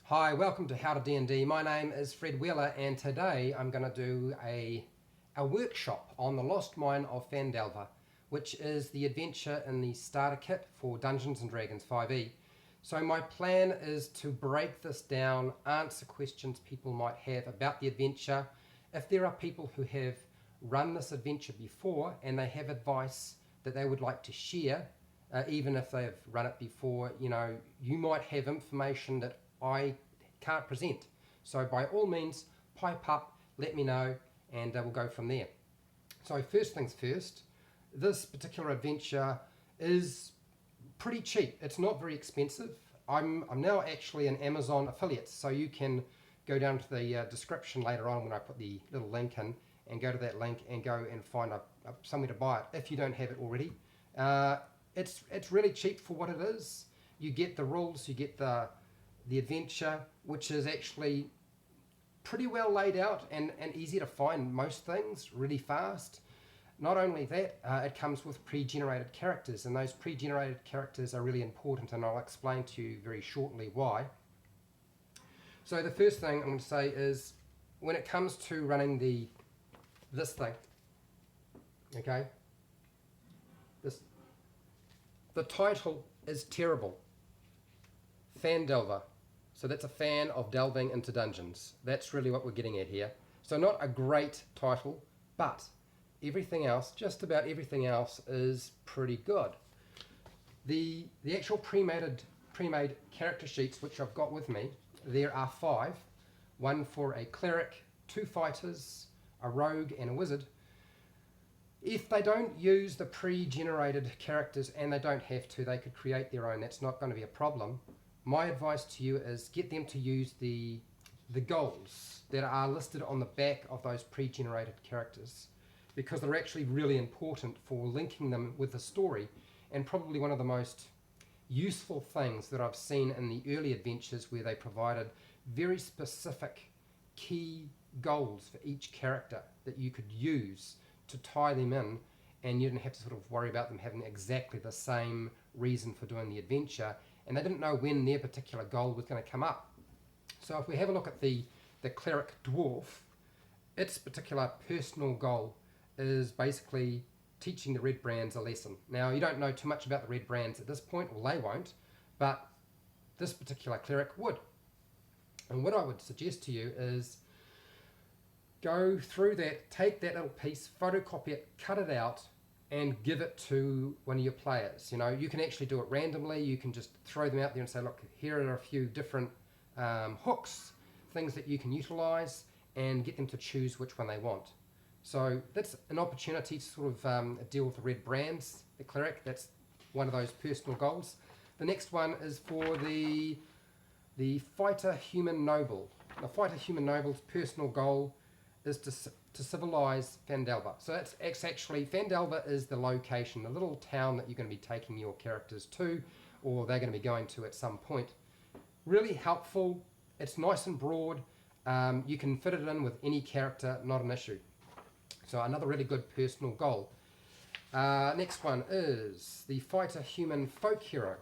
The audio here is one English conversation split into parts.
Hi, welcome to HowtoDandD. My name is Fred Wheeler and today I'm going to do a workshop on the Lost Mine of Phandelver, which is the adventure in the starter kit for Dungeons & Dragons 5e. So my plan is to break this down, answer questions people might have about the adventure. If there are people who have run this adventure before and they have advice that they would like to share, even if they've run it before, you might have information that I can't present. So by all means, pipe up, let me know, and we'll go from there. So first things first, this particular adventure is pretty cheap. It's not very expensive. I'm now actually an Amazon affiliate, so you can go down to the description later on when I put the little link in, and go to that link and go and find somewhere to buy it if you don't have it already. It's really cheap for what it is. You get the rules, you get the adventure, which is actually pretty well laid out and easy to find most things really fast. Not only that, it comes with pre-generated characters, and those pre-generated characters are really important, and I'll explain to you very shortly why. So the first thing I'm going to say is, when it comes to running this thing, okay, the title is terrible. Phandelver. So that's a fan of delving into dungeons. That's really what we're getting at here. So not a great title, but everything else, just about everything else, is pretty good. The actual pre-made character sheets, which I've got with me, there are 5. One for a cleric, 2 fighters, a rogue, and a wizard. If they don't use the pre-generated characters, and they don't have to, they could create their own. That's not going to be a problem. My advice to you is get them to use the goals that are listed on the back of those pre-generated characters, because they're actually really important for linking them with the story, and probably one of the most useful things that I've seen in the early adventures, where they provided very specific key goals for each character that you could use to tie them in, and you didn't have to sort of worry about them having exactly the same reason for doing the adventure, and they didn't know when their particular goal was going to come up. So if we have a look at the cleric dwarf, its particular personal goal is basically teaching the Redbrands a lesson. Now, you don't know too much about the Redbrands at this point, or they won't, but this particular cleric would. And what I would suggest to you is go through that, take that little piece, photocopy it, cut it out, and give it to one of your players. You can actually do it randomly. You can just throw them out there and say, look, here are a few different hooks, things that you can utilize, and get them to choose which one they want. So that's an opportunity to sort of deal with the Redbrands, the cleric. That's one of those personal goals. The next one is for the fighter human noble. The fighter human noble's personal goal is to civilize Phandelver. So it's actually, Phandelver is the location, the little town that you're going to be taking your characters to, or they're going to be going to at some point. Really helpful. It's nice and broad. You can fit it in with any character, not an issue. So another really good personal goal. Next one is the fighter human folk hero,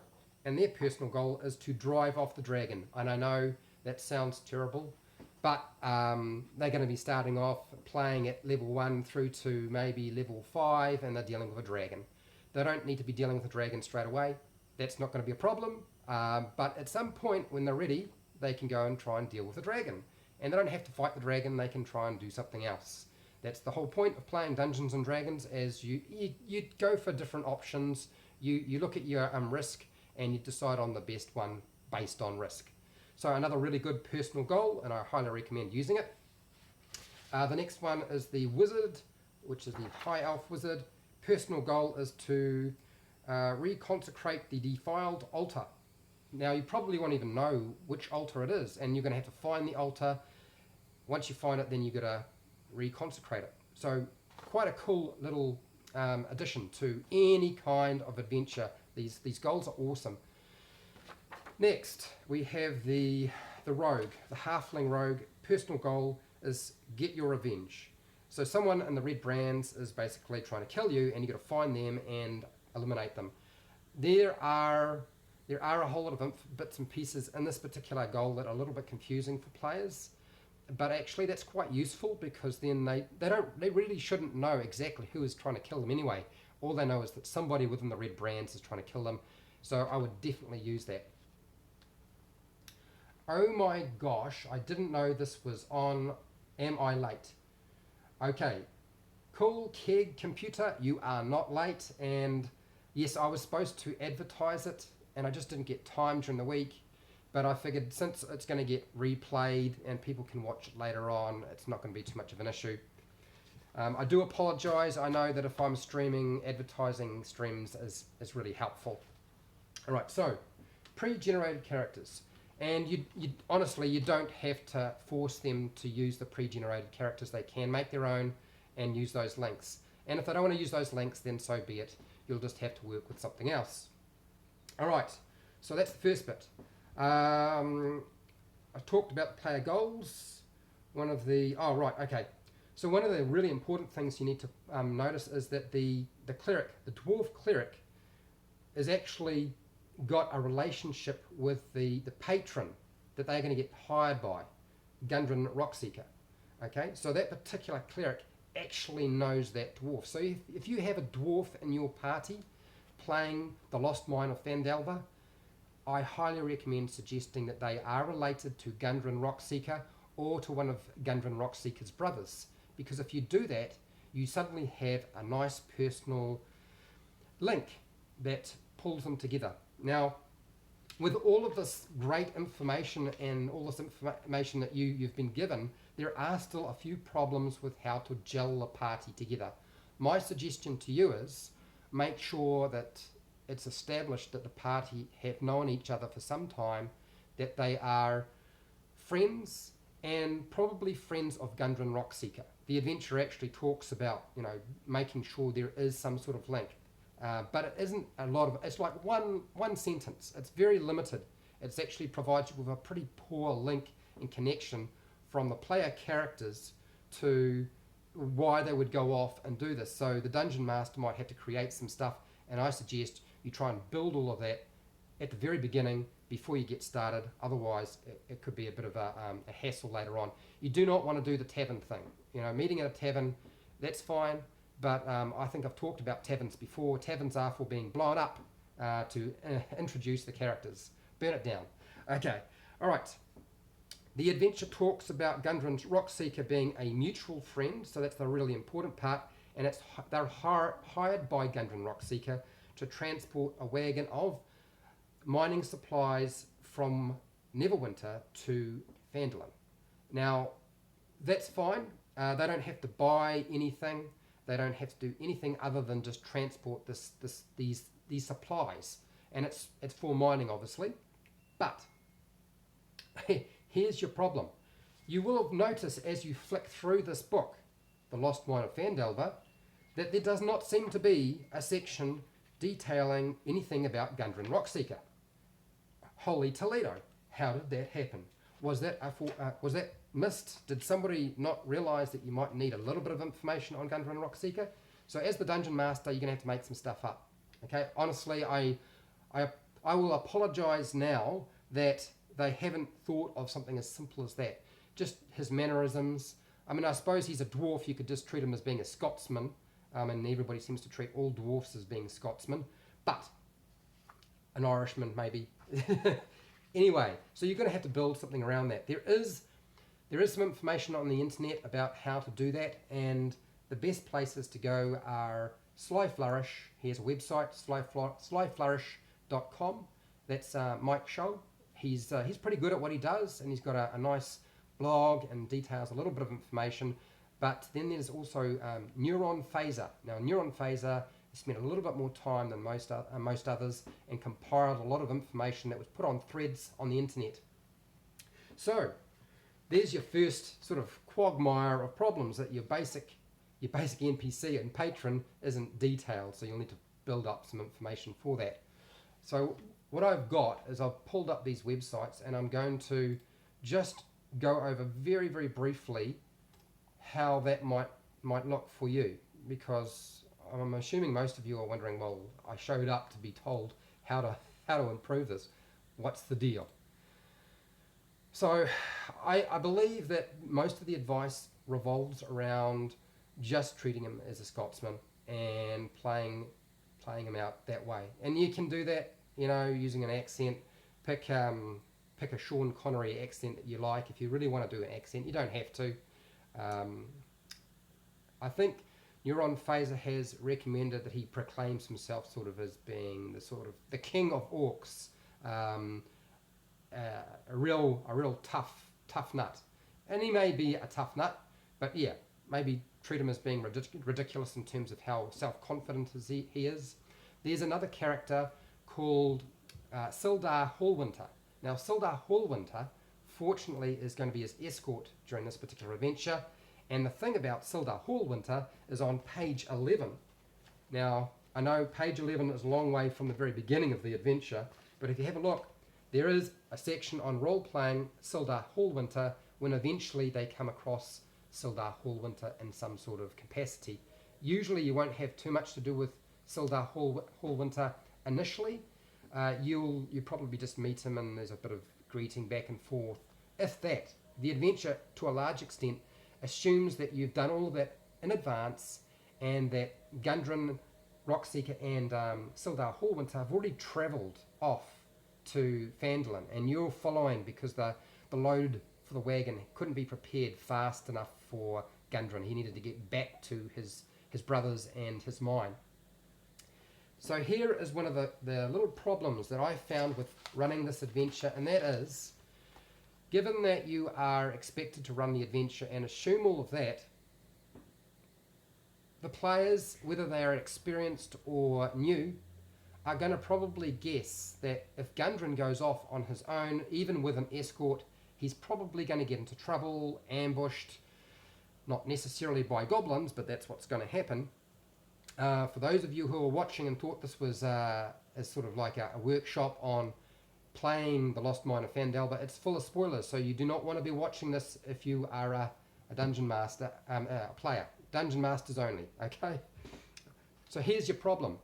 and their personal goal is to drive off the dragon. And I know that sounds terrible, but they're going to be starting off playing at level 1 through to maybe level 5, and they're dealing with a dragon. They don't need to be dealing with a dragon straight away. That's not going to be a problem. But at some point when they're ready, they can go and try and deal with the dragon. And they don't have to fight the dragon, they can try and do something else. That's the whole point of playing Dungeons & Dragons, as you go for different options. You look at your risk, and you decide on the best one based on risk. So another really good personal goal, and I highly recommend using it. The next one is the wizard, which is the high elf wizard. Personal goal is to reconsecrate the defiled altar. Now, you probably won't even know which altar it is, and you're going to have to find the altar. Once you find it, then you've got to reconsecrate it. So quite a cool little addition to any kind of adventure. These goals are awesome. Next, we have the rogue, the halfling rogue. Personal goal is get your revenge. So someone in the Redbrands is basically trying to kill you, and you've got to find them and eliminate them. There are There are a whole lot of bits and pieces in this particular goal that are a little bit confusing for players, but actually that's quite useful, because then they really shouldn't know exactly who is trying to kill them anyway. All they know is that somebody within the Redbrands is trying to kill them, so I would definitely use that. Oh my gosh, I didn't know this was on. Am I late? Okay, cool, Keg Computer, you are not late, and yes, I was supposed to advertise it, and I just didn't get time during the week, but I figured since it's going to get replayed and people can watch it later on, it's not going to be too much of an issue. I do apologise. I know that if I'm streaming, advertising streams is really helpful. Alright, so pre-generated characters. And you honestly, you don't have to force them to use the pre-generated characters. They can make their own and use those links. And if they don't want to use those links, then so be it. You'll just have to work with something else. Alright, so that's the first bit. I talked about the player goals. So one of the really important things you need to notice is that the cleric, the dwarf cleric, is actually got a relationship with the patron that they're going to get hired by, Gundren Rockseeker. Okay, so that particular cleric actually knows that dwarf. So if you have a dwarf in your party playing the Lost Mine of Phandelver, I highly recommend suggesting that they are related to Gundren Rockseeker or to one of Gundren Rockseeker's brothers. Because if you do that, you suddenly have a nice personal link that pulls them together. Now, with all of this great information and all this information that you've been given, there are still a few problems with how to gel the party together. My suggestion to you is make sure that it's established that the party have known each other for some time, that they are friends, and probably friends of Gundren Rockseeker. The adventure actually talks about, making sure there is some sort of link. But it isn't a lot of, it's like one sentence. It's very limited. It's actually provides you with a pretty poor link and connection from the player characters to why they would go off and do this. So the dungeon master might have to create some stuff, and I suggest you try and build all of that at the very beginning before you get started. Otherwise, it could be a bit of a hassle later on. You do not want to do the tavern thing. Meeting at a tavern, that's fine. But I think I've talked about taverns before. Taverns are for being blown up to introduce the characters. Burn it down. Okay, all right. The adventure talks about Gundren Rockseeker being a mutual friend, so that's the really important part. And they're hired by Gundren Rockseeker to transport a wagon of mining supplies from Neverwinter to Phandalin. Now, that's fine. They don't have to buy anything. They don't have to do anything other than just transport these supplies, and it's for mining, obviously. But here's your problem. You will have noticed as you flick through this book, The Lost Mine of Phandelver, that there does not seem to be a section detailing anything about Gundren Rockseeker. Holy Toledo! How did that happen? Was that missed? Did somebody not realise that you might need a little bit of information on Gundren Rockseeker? So as the dungeon master, you're going to have to make some stuff up. Okay, honestly, I will apologise now that they haven't thought of something as simple as that. Just his mannerisms. I mean, I suppose he's a dwarf. You could just treat him as being a Scotsman, and everybody seems to treat all dwarfs as being Scotsmen. But an Irishman, maybe. Anyway, so you're going to have to build something around that. There is some information on the internet about how to do that, and the best places to go are Sly Flourish. He has a website, slyflourish.com. That's Mike Scholl. He's pretty good at what he does, and he's got a nice blog and details a little bit of information. But then there's also Neuron Phaser. Now, Neuron Phaser spent a little bit more time than most others and compiled a lot of information that was put on threads on the internet. So there's your first sort of quagmire of problems, that your basic NPC and patron isn't detailed, so you'll need to build up some information for that. So what I've got is I've pulled up these websites, and I'm going to just go over very, very briefly how that might look for you, because I'm assuming most of you are wondering, well, I showed up to be told how to how to improve this. What's the deal? So I believe that most of the advice revolves around just treating him as a Scotsman and playing him out that way. And you can do that, you know, using an accent. Pick a Sean Connery accent that you like. If you really want to do an accent, you don't have to. I think Neuron Phaser has recommended that he proclaims himself sort of as being the king of orcs, a real tough nut, and he may be a tough nut, but yeah, maybe treat him as being ridiculous in terms of how self-confident he is. There's another character called Sildar Hallwinter. Now, Sildar Hallwinter, fortunately, is going to be his escort during this particular adventure. And the thing about Sildar Hallwinter is on page 11. Now, I know page 11 is a long way from the very beginning of the adventure, but if you have a look, there is a section on role-playing Sildar Hallwinter when eventually they come across Sildar Hallwinter in some sort of capacity. Usually you won't have too much to do with Sildar Hallwinter initially. You probably just meet him and there's a bit of greeting back and forth. If that, the adventure to a large extent assumes that you've done all of that in advance and that Gundren, Rockseeker and Sildar Hallwinter have already travelled off to Phandalin and you're following because the load for the wagon couldn't be prepared fast enough for Gundren. He needed to get back to his brothers and his mine. So here is one of the little problems that I found with running this adventure, and that is, given that you are expected to run the adventure and assume all of that, the players, whether they are experienced or new, are going to probably guess that if Gundren goes off on his own, even with an escort, he's probably going to get into trouble, ambushed, not necessarily by goblins, but that's what's going to happen. For those of you who are watching and thought this was as sort of like a workshop on playing the Lost Mine of Phandelver, it's full of spoilers, so you do not want to be watching this if you are a dungeon master, a player. Dungeon masters only, okay? So here's your problem.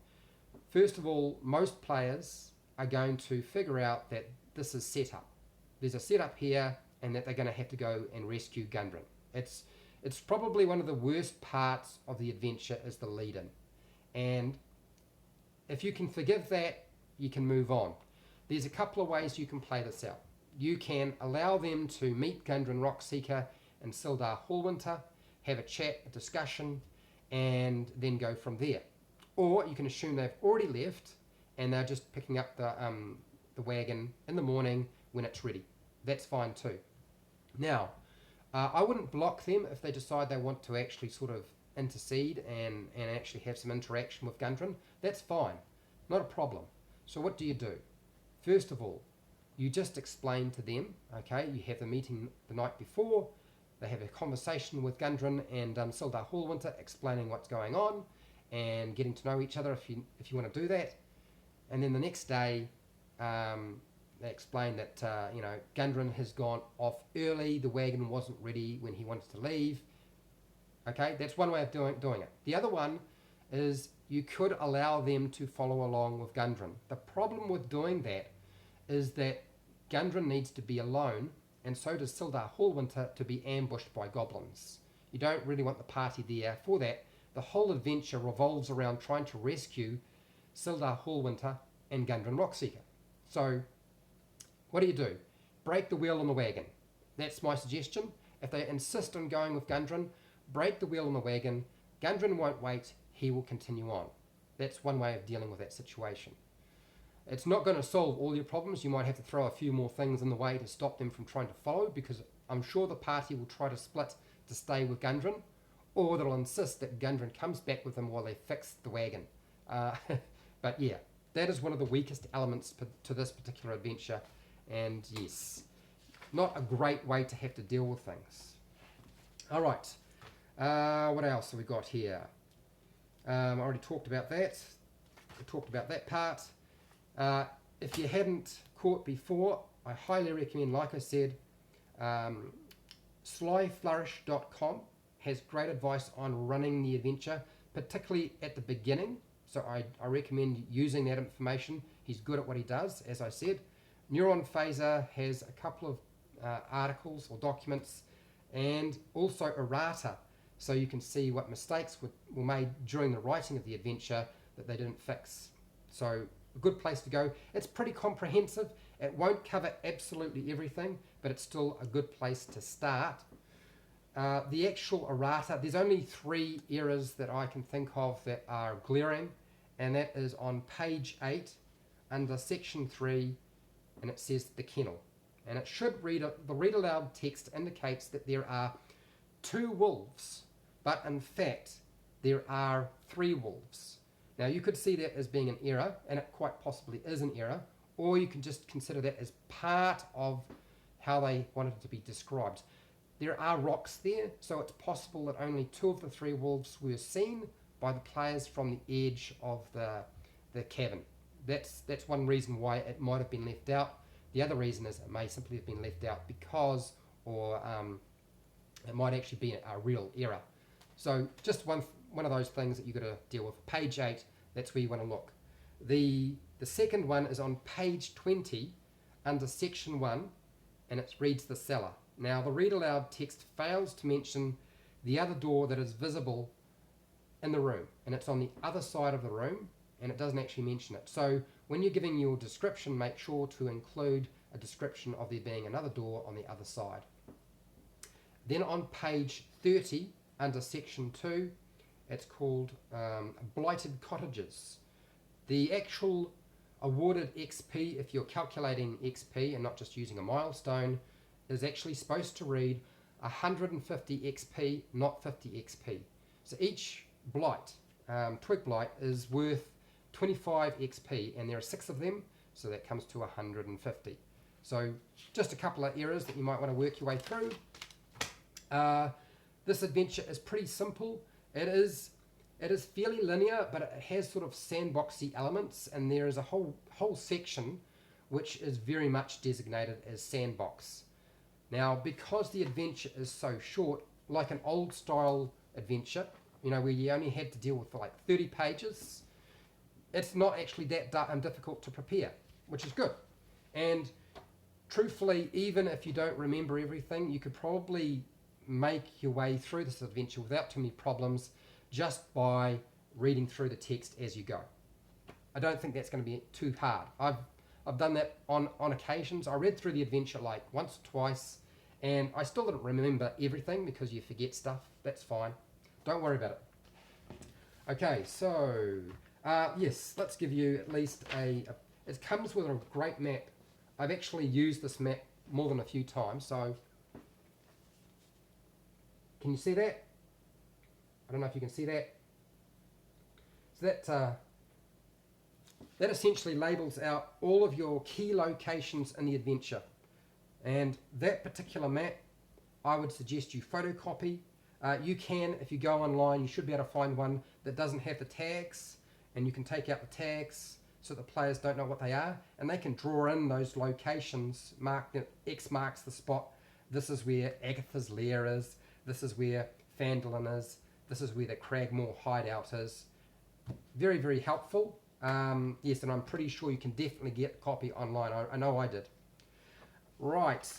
First of all, most players are going to figure out that this is set up. There's a setup here and that they're going to have to go and rescue Gundren. It's probably one of the worst parts of the adventure is the lead-in. And if you can forgive that, you can move on. There's a couple of ways you can play this out. You can allow them to meet Gundren Rockseeker and Sildar Hallwinter, have a chat, a discussion, and then go from there. Or you can assume they've already left and they're just picking up the wagon in the morning when it's ready. That's fine too. Now, I wouldn't block them if they decide they want to actually sort of intercede and actually have some interaction with Gundren. That's fine, not a problem. So what do you do? First of all, you just explain to them, okay, you have the meeting the night before, they have a conversation with Gundren and Sildar Hallwinter explaining what's going on and getting to know each other if you want to do that. And then the next day, they explain that Gundren has gone off early, the wagon wasn't ready when he wanted to leave. Okay, that's one way of doing it. The other one is you could allow them to follow along with Gundren. The problem with doing that is that Gundren needs to be alone, and so does Sildar Hallwinter to be ambushed by goblins. You don't really want the party there for that. The whole adventure revolves around trying to rescue Sildar Hallwinter and Gundren Rockseeker. So what do? Break the wheel on the wagon. That's my suggestion. If they insist on going with Gundren, break the wheel on the wagon. Gundren won't wait. He will continue on. That's one way of dealing with that situation. It's not going to solve all your problems. You might have to throw a few more things in the way to stop them from trying to follow, because I'm sure the party will try to split to stay with Gundren, or they'll insist that Gundren comes back with them while they fix the wagon. But yeah, that is one of the weakest elements to this particular adventure. And yes, not a great way to have to deal with things. All right, what else have we got here? I already talked about that. We talked about that part. If you hadn't caught before, I highly recommend, like I said, slyflourish.com has great advice on running the adventure, particularly at the beginning. So I recommend using that information. He's good at what he does, as I said. Neuron Phaser has a couple of articles or documents, and also errata, so you can see what mistakes were made during the writing of the adventure that they didn't fix. So a good place to go. It's pretty comprehensive. It won't cover absolutely everything, but it's still a good place to start. The actual errata, there's only 3 errors that I can think of that are glaring, and that is on page 8 under section 3, and it says the kennel. And it should read, the read aloud text indicates that there are 2 wolves, but in fact there are 3 wolves. Now you could see that as being an error, and it quite possibly is an error, or you can just consider that as part of how they wanted it to be described. There are rocks there, so it's possible that only 2 of the 3 wolves were seen by the players from the edge of the cavern. That's one reason why it might have been left out. The other reason is it may simply have been left out because, or it might actually be a real error. So just one of those things that you've got to deal with. Page 8, that's where you want to look. The second one is on page 20 under section 1, and it reads the cellar. Now the read aloud text fails to mention the other door that is visible in the room, and it's on the other side of the room, and it doesn't actually mention it. So when you're giving your description, make sure to include a description of there being another door on the other side. Then on page 30 under section 2, it's called Blighted Cottages. The actual awarded XP, if you're calculating XP and not just using a milestone, is actually supposed to read 150 XP, not 50 XP. So each blight, twig blight, is worth 25 XP, and there are 6 of them, so that comes to 150. So just a couple of errors that you might want to work your way through. This adventure is pretty simple. It is fairly linear, but it has sort of sandboxy elements, and there is a whole section which is very much designated as sandbox. Now, because the adventure is so short, like an old style adventure, you know, where you only had to deal with like 30 pages, it's not actually that difficult to prepare, which is good. And truthfully, even if you don't remember everything, you could probably make your way through this adventure without too many problems just by reading through the text as you go. I don't think that's going to be too hard. I've done that on occasions. I read through the adventure like once or twice, and I still didn't remember everything because you forget stuff. That's fine. Don't worry about it. Okay, so yes, let's give you at least it comes with a great map. I've actually used this map more than a few times, so can you see that? I don't know if you can see that. So that essentially labels out all of your key locations in the adventure. And that particular map, I would suggest you photocopy. You can, if you go online, you should be able to find one that doesn't have the tags, and you can take out the tags so the players don't know what they are, and they can draw in those locations. X marks the spot. This is where Agatha's lair is. This is where Phandalin is. This is where the Cragmaw Hideout is. Very, very helpful. Yes, and I'm pretty sure you can definitely get a copy online. I know I did. Right,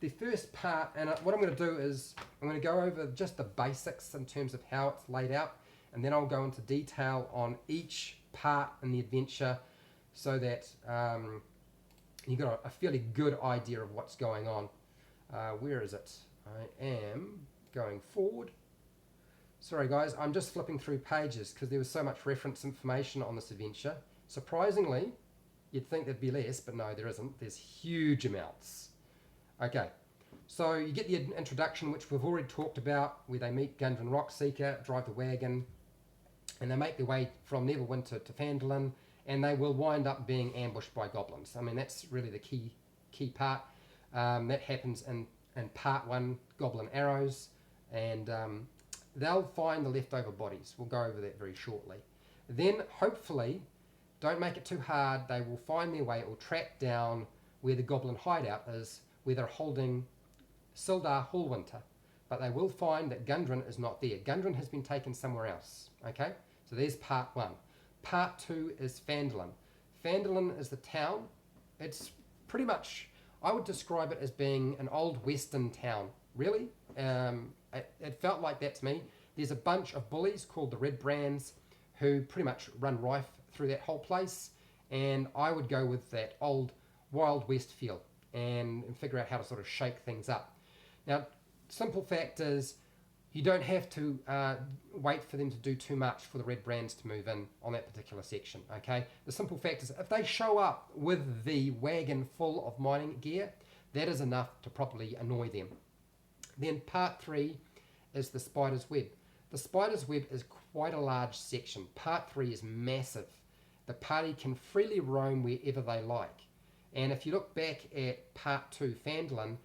the first part, and what I'm going to do is I'm going to go over just the basics in terms of how it's laid out, and then I'll go into detail on each part in the adventure so that you've got a fairly good idea of what's going on. Where is it? I am going forward. Sorry guys, I'm just flipping through pages because there was so much reference information on this adventure. Surprisingly, you'd think there'd be less, but no, there isn't. There's huge amounts. Okay, so you get the introduction, which we've already talked about, where they meet Gundren Rockseeker, drive the wagon, and they make their way from Neverwinter to Phandalin, and they will wind up being ambushed by goblins. I mean, that's really the key part. That happens in part 1, Goblin Arrows, and they'll find the leftover bodies. We'll go over that very shortly. Then, hopefully, don't make it too hard, they will find their way or track down where the Goblin Hideout is, where they're holding Sildar Hallwinter. But they will find that Gundren is not there. Gundren has been taken somewhere else. Okay? So there's part 1. Part 2 is Phandalin. Phandalin is the town. It's pretty much, I would describe it as being an old western town, really. It felt like that to me. There's a bunch of bullies called the Redbrands who pretty much run rife through that whole place, and I would go with that old Wild West feel and figure out how to sort of shake things up. Now, simple fact is, you don't have to wait for them to do too much for the Redbrands to move in on that particular section, okay? The simple fact is, if they show up with the wagon full of mining gear, that is enough to properly annoy them. Then part 3 is the Spider's Web. The Spider's Web is quite a large section. Part 3 is massive. The party can freely roam wherever they like. And if you look back at part 2, Phandalin,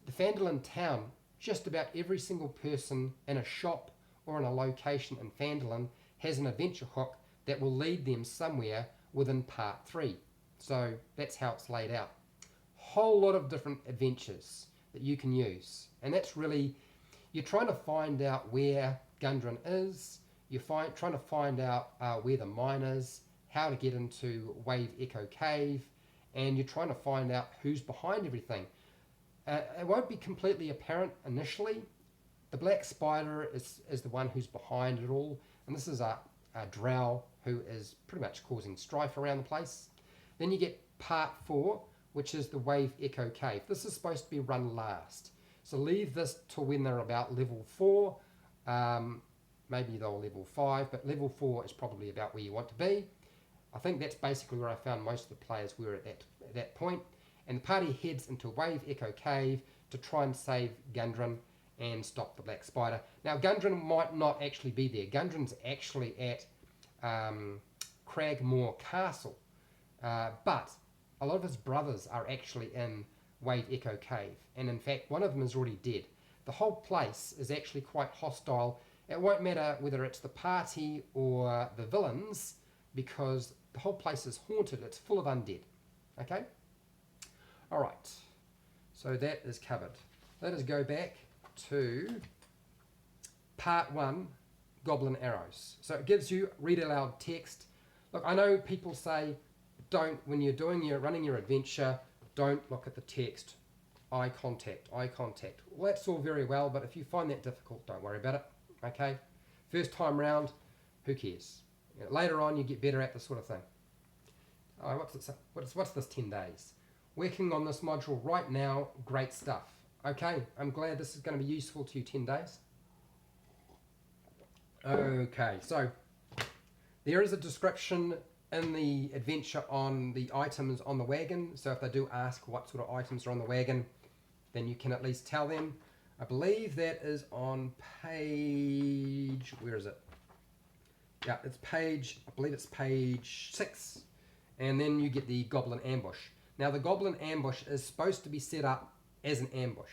the Phandalin town, just about every single person in a shop or in a location in Phandalin has an adventure hook that will lead them somewhere within part 3. So that's how it's laid out. Whole lot of different adventures that you can use. And that's really, you're trying to find out where Gundren is, you're trying to find out where the mine is, how to get into Wave Echo Cave, and you're trying to find out who's behind everything. It won't be completely apparent initially. The Black Spider is the one who's behind it all, and this is a drow who is pretty much causing strife around the place. Then you get part 4, which is the Wave Echo Cave. This is supposed to be run last. So leave this till when they're about level 4. Maybe they'll level 5, but level 4 is probably about where you want to be. I think that's basically where I found most of the players were at that point. And the party heads into Wave Echo Cave to try and save Gundren and stop the Black Spider. Now, Gundren might not actually be there. Gundren's actually at Cragmaw Castle. But a lot of his brothers are actually in Wave Echo Cave. And in fact, one of them is already dead. The whole place is actually quite hostile. It won't matter whether it's the party or the villains, because the whole place is haunted. It's full of undead. Okay? Alright. So that is covered. Let us go back to part 1, Goblin Arrows. So it gives you read aloud text. Look, I know people say, when you're running your adventure, don't look at the text. Eye contact, eye contact. Well, that's all very well, but if you find that difficult, don't worry about it. Okay? First time round, who cares? Later on, you get better at this sort of thing. What's this 10 days? Working on this module right now, great stuff. Okay, I'm glad this is going to be useful to you 10 days. Okay, so there is a description in the adventure on the items on the wagon. So if they do ask what sort of items are on the wagon, then you can at least tell them. I believe that is on page, where is it? Yeah, I believe it's page 6. And then you get the Goblin Ambush. Now the Goblin Ambush is supposed to be set up as an ambush.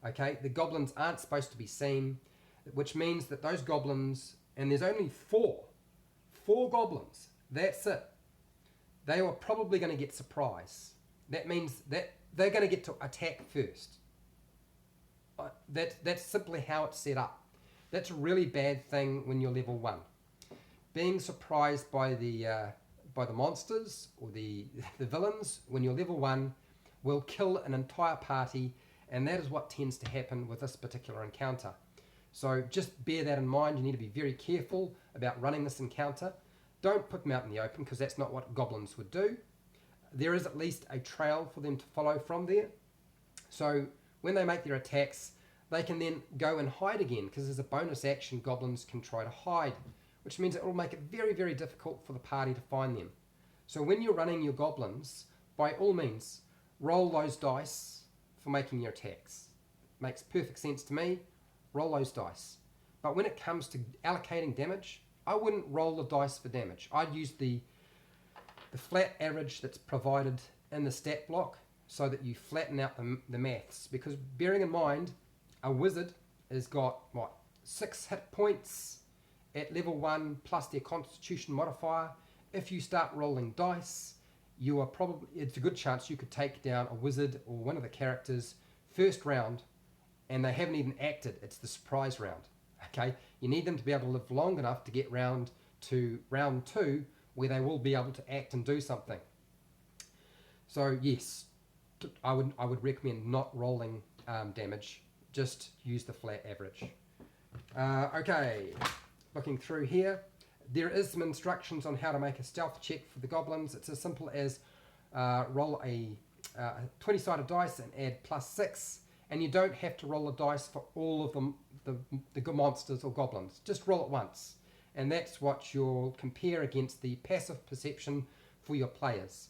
Okay, the goblins aren't supposed to be seen, which means that those goblins, and there's only 4 goblins, that's it. They are probably going to get surprise. That means that they're going to get to attack first. That's simply how it's set up. That's a really bad thing when you're level 1. Being surprised by the monsters or the villains when you're level 1 will kill an entire party, and that is what tends to happen with this particular encounter. So just bear that in mind. You need to be very careful about running this encounter. Don't put them out in the open, because that's not what goblins would do. There is at least a trail for them to follow from there. So when they make their attacks, they can then go and hide again, because as a bonus action, goblins can try to hide, which means it will make it very, very difficult for the party to find them. So when you're running your goblins, by all means, roll those dice for making your attacks. Makes perfect sense to me. Roll those dice. But when it comes to allocating damage, I wouldn't roll the dice for damage. I'd use the flat average that's provided in the stat block so that you flatten out the maths. Because bearing in mind, a wizard has got, 6 hit points at level 1 plus their constitution modifier. If you start rolling dice, it's a good chance you could take down a wizard or one of the characters first round, and they haven't even acted. It's the surprise round. Okay, you need them to be able to live long enough to get round to round 2 where they will be able to act and do something. So yes, I would recommend not rolling damage, just use the flat average. Okay, looking through here, there is some instructions on how to make a stealth check for the goblins. It's as simple as roll a 20-sided dice and add +6, and you don't have to roll a dice for all of them, the monsters or goblins. Just roll it once, and that's what you'll compare against the passive perception for your players.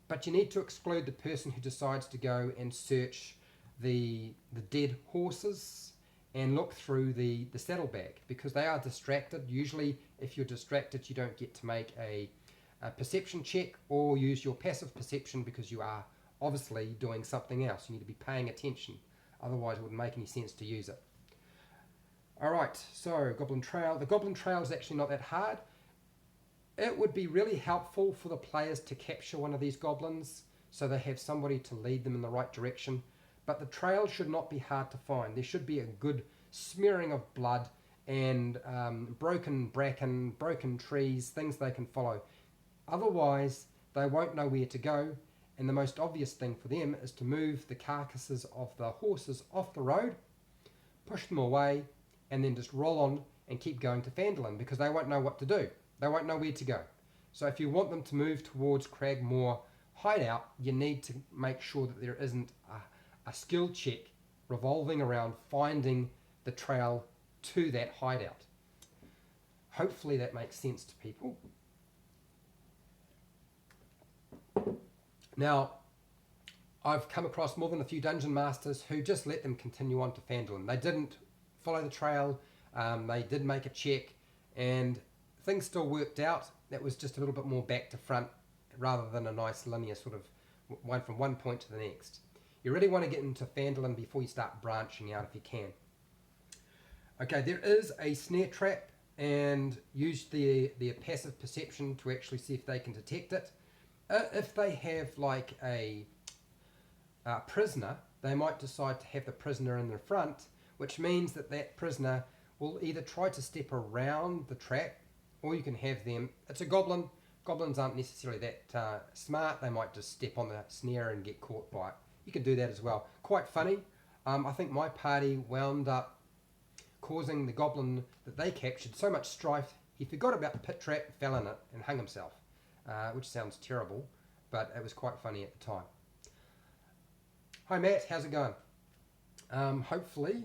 But you need to exclude the person who decides to go and search the dead horses and look through the saddlebag, because they are distracted. Usually if you're distracted, you don't get to make a perception check or use your passive perception, because you are obviously doing something else. You need to be paying attention, otherwise it wouldn't make any sense to use it. Alright, so Goblin Trail. The Goblin Trail is actually not that hard. It would be really helpful for the players to capture one of these goblins so they have somebody to lead them in the right direction. But the trail should not be hard to find. There should be a good smearing of blood and broken bracken, broken trees, things they can follow. Otherwise, they won't know where to go, and the most obvious thing for them is to move the carcasses of the horses off the road, push them away, and then just roll on and keep going to Phandalin, because they won't know what to do. They won't know where to go. So if you want them to move towards Cragmaw Hideout, you need to make sure that there isn't a skill check revolving around finding the trail to that hideout. Hopefully that makes sense to people. Now, I've come across more than a few dungeon masters who just let them continue on to Phandalin. They didn't follow the trail, they did make a check, and things still worked out. That was just a little bit more back to front rather than a nice linear sort of one from one point to the next. You really want to get into Phandalin before you start branching out if you can. Okay, there is a snare trap, and use the passive perception to actually see if they can detect it. If they have like a prisoner, they might decide to have the prisoner in the front, which means that that prisoner will either try to step around the trap, or you can have them. It's a goblin. Goblins aren't necessarily that smart. They might just step on the snare and get caught by it. You can do that as well. Quite funny. I think my party wound up causing the goblin that they captured so much strife, he forgot about the pit trap, fell in it, and hung himself, which sounds terrible, but it was quite funny at the time. Hi Matt, how's it going? Hopefully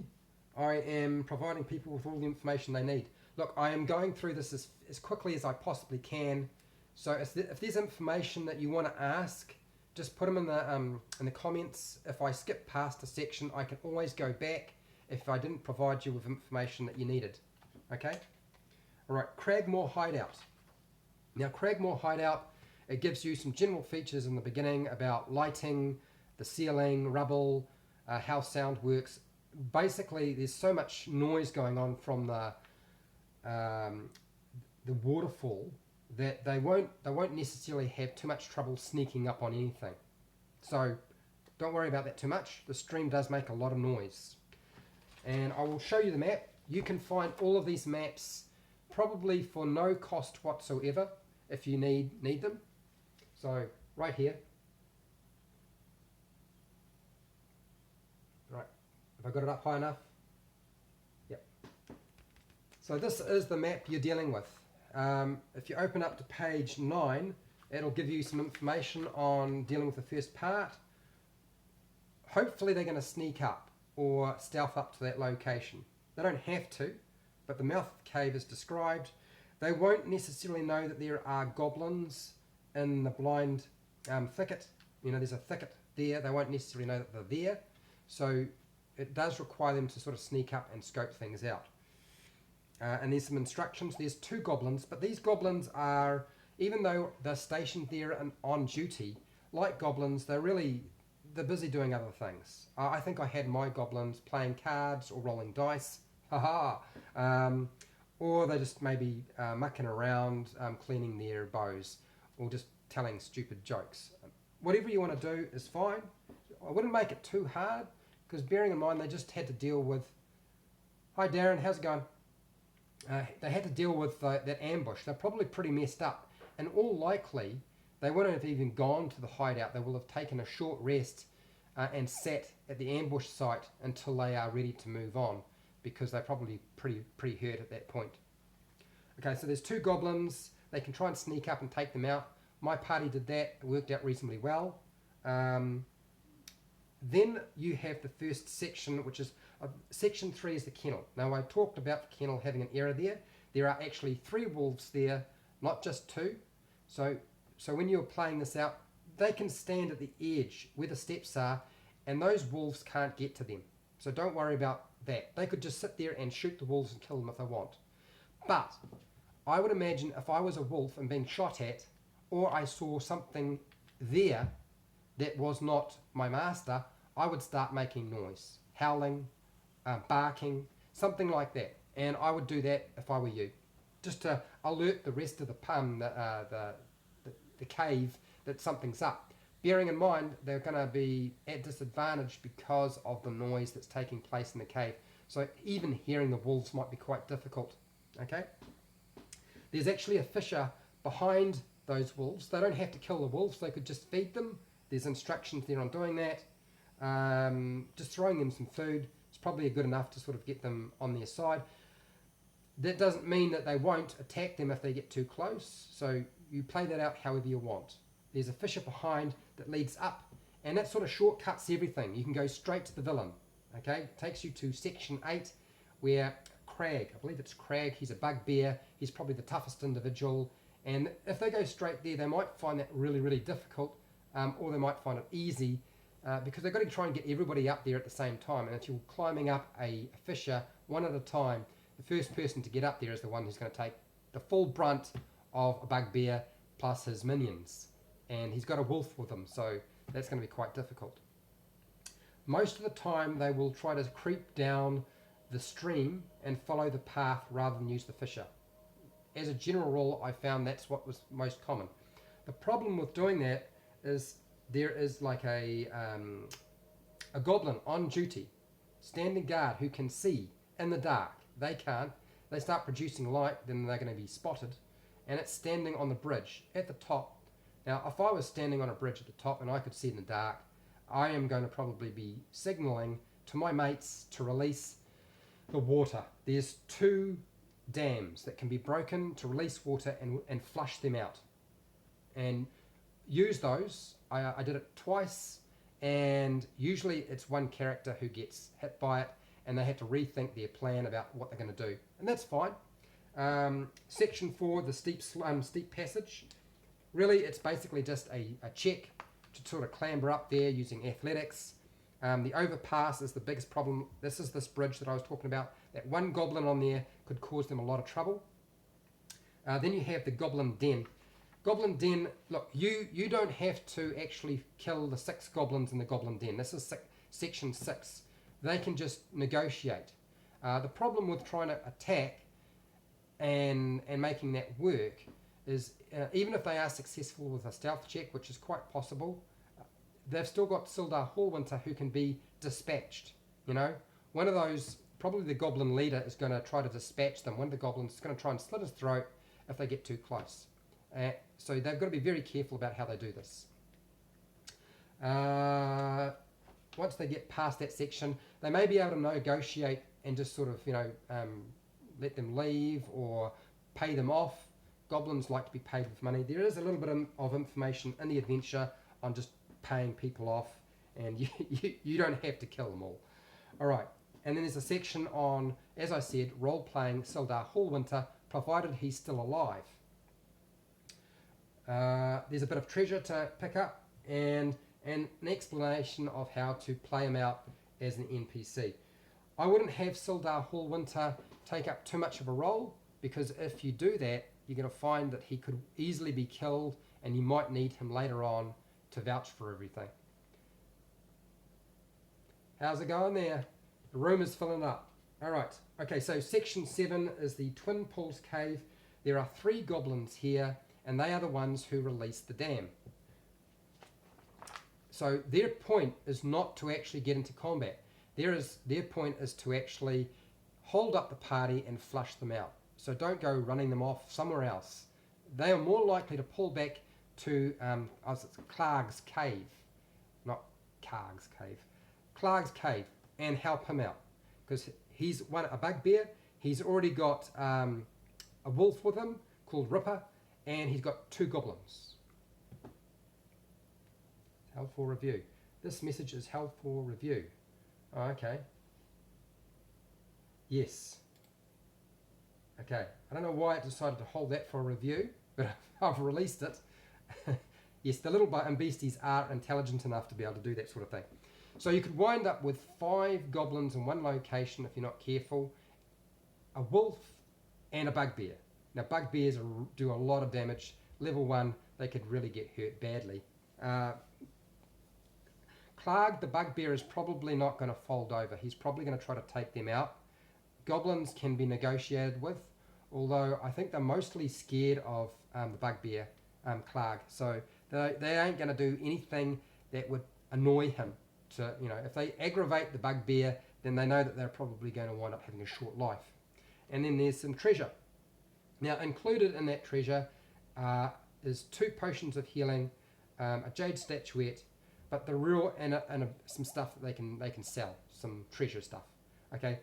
I am providing people with all the information they need. Look, I am going through this as quickly as I possibly can, so if there's information that you want to ask, just put them in the comments. If I skip past a section, I can always go back if I didn't provide you with information that you needed. Okay? Alright, Cragmaw Hideout. Now Cragmaw Hideout, it gives you some general features in the beginning about lighting, the ceiling, rubble, how sound works. Basically, there's so much noise going on from the waterfall that they won't necessarily have too much trouble sneaking up on anything. So don't worry about that too much. The stream does make a lot of noise. And I will show you the map. You can find all of these maps probably for no cost whatsoever if you need them. So right here. Right, have I got it up high enough? Yep. So this is the map you're dealing with. If you open up to page 9, it'll give you some information on dealing with the first part. Hopefully they're going to sneak up or stealth up to that location. They don't have to, but the mouth of the cave is described. They won't necessarily know that there are goblins in the blind thicket. You know, there's a thicket there. They won't necessarily know that they're there. So it does require them to sort of sneak up and scope things out. And there's some instructions. There's 2 goblins, but these goblins are, even though they're stationed there and on duty, like goblins, they're busy doing other things. I think I had my goblins playing cards or rolling dice, haha, or they're just maybe mucking around, cleaning their bows, or just telling stupid jokes. Whatever you want to do is fine. I wouldn't make it too hard, because bearing in mind they just had to deal with, hi Darren, how's it going? They had to deal with that ambush. They're probably pretty messed up. in all likely, they wouldn't have even gone to the hideout. They will have taken a short rest and sat at the ambush site until they are ready to move on, because they're probably pretty hurt at that point. Okay, so there's 2 goblins. They can try and sneak up and take them out. My party did that. It worked out reasonably well. Then you have the first section, which is section 3 is the kennel. Now, I talked about the kennel having an error there. There are actually 3 wolves there, not just 2. So when you're playing this out, they can stand at the edge where the steps are, and those wolves can't get to them. So don't worry about that. They could just sit there and shoot the wolves and kill them if they want. But I would imagine if I was a wolf and being shot at, or I saw something there that was not my master, I would start making noise, howling, barking, something like that. And I would do that if I were you, just to alert the rest of the cave that something's up. Bearing in mind, they're going to be at disadvantage because of the noise that's taking place in the cave. So even hearing the wolves might be quite difficult. Okay? There's actually a fissure behind those wolves. They don't have to kill the wolves. They could just feed them. There's instructions there on doing that. Just throwing them some food is probably good enough to sort of get them on their side. That doesn't mean that they won't attack them if they get too close. So you play that out however you want. There's a fissure behind that leads up, and that sort of shortcuts everything. You can go straight to the villain. Okay, it takes you to section 8, where Crag, I believe it's Crag, he's a bugbear. He's probably the toughest individual, and if they go straight there, they might find that really difficult, or they might find it easy, because they've got to try and get everybody up there at the same time. And if you're climbing up a fissure one at a time, the first person to get up there is the one who's going to take the full brunt of a bugbear plus his minions. And he's got a wolf with him, so that's going to be quite difficult. Most of the time they will try to creep down the stream and follow the path rather than use the fissure. As a general rule, I found that's what was most common. The problem with doing that is there is like a goblin on duty, standing guard, who can see in the dark. They can't. They start producing light, then they're going to be spotted, and it's standing on the bridge at the top. Now, if I was standing on a bridge at the top and I could see in the dark, I am going to probably be signalling to my mates to release the water. There's 2 dams that can be broken to release water and flush them out. And use those. I did it twice, and usually it's one character who gets hit by it, and they have to rethink their plan about what they're going to do. And that's fine. Section 4, the steep passage. Really, it's basically just a check to sort of clamber up there using athletics. The overpass is the biggest problem. This is this bridge that I was talking about. That one goblin on there could cause them a lot of trouble. Then you have the Goblin Den. Goblin Den, look, you don't have to actually kill the 6 goblins in the Goblin Den. This is section 6. They can just negotiate. The problem with trying to attack and making that work is even if they are successful with a stealth check, which is quite possible, they've still got Sildar Hallwinter who can be dispatched. You know, one of those, probably the goblin leader, is going to try to dispatch them. One of the goblins is going to try and slit his throat if they get too close. So they've got to be very careful about how they do this. Once they get past that section, they may be able to negotiate and just sort of, let them leave or pay them off. Goblins like to be paid with money. There is a little bit of information in the adventure on just paying people off, and you don't have to kill them all. All right, and then there's a section on, as I said, role-playing Sildar Hallwinter, provided he's still alive. There's a bit of treasure to pick up, and an explanation of how to play him out as an NPC. I wouldn't have Sildar Hallwinter take up too much of a role, because if you do that, you're going to find that he could easily be killed, and you might need him later on to vouch for everything. How's it going there? The room is filling up. All right. Okay, so section 7 is the Twin Pools Cave. There are 3 goblins here, and they are the ones who release the dam. So their point is not to actually get into combat. Their point is to actually hold up the party and flush them out. So don't go running them off somewhere else. they are more likely to pull back to Clark's cave, not Karg's cave, Clark's cave, and help him out, because he's a bugbear. He's already got a wolf with him called Ripper, and he's got 2 goblins. Held for review. This message is held for review. Oh, okay. Yes. Okay. I don't know why it decided to hold that for a review, but I've released it. Yes, the little beasties are intelligent enough to be able to do that sort of thing. So you could wind up with 5 goblins in one location if you're not careful, a wolf and a bugbear. Now bugbears do a lot of damage. Level 1, they could really get hurt badly. Clark the bugbear is probably not going to fold over. He's probably going to try to take them out. Goblins can be negotiated with, although I think they're mostly scared of the bugbear, Clark. So they ain't going to do anything that would annoy him. To, if they aggravate the bugbear, then they know that they're probably going to wind up having a short life. And then there's some treasure. Now included in that treasure is 2 potions of healing, a jade statuette, but the real and some stuff that they can sell, some treasure stuff. Okay.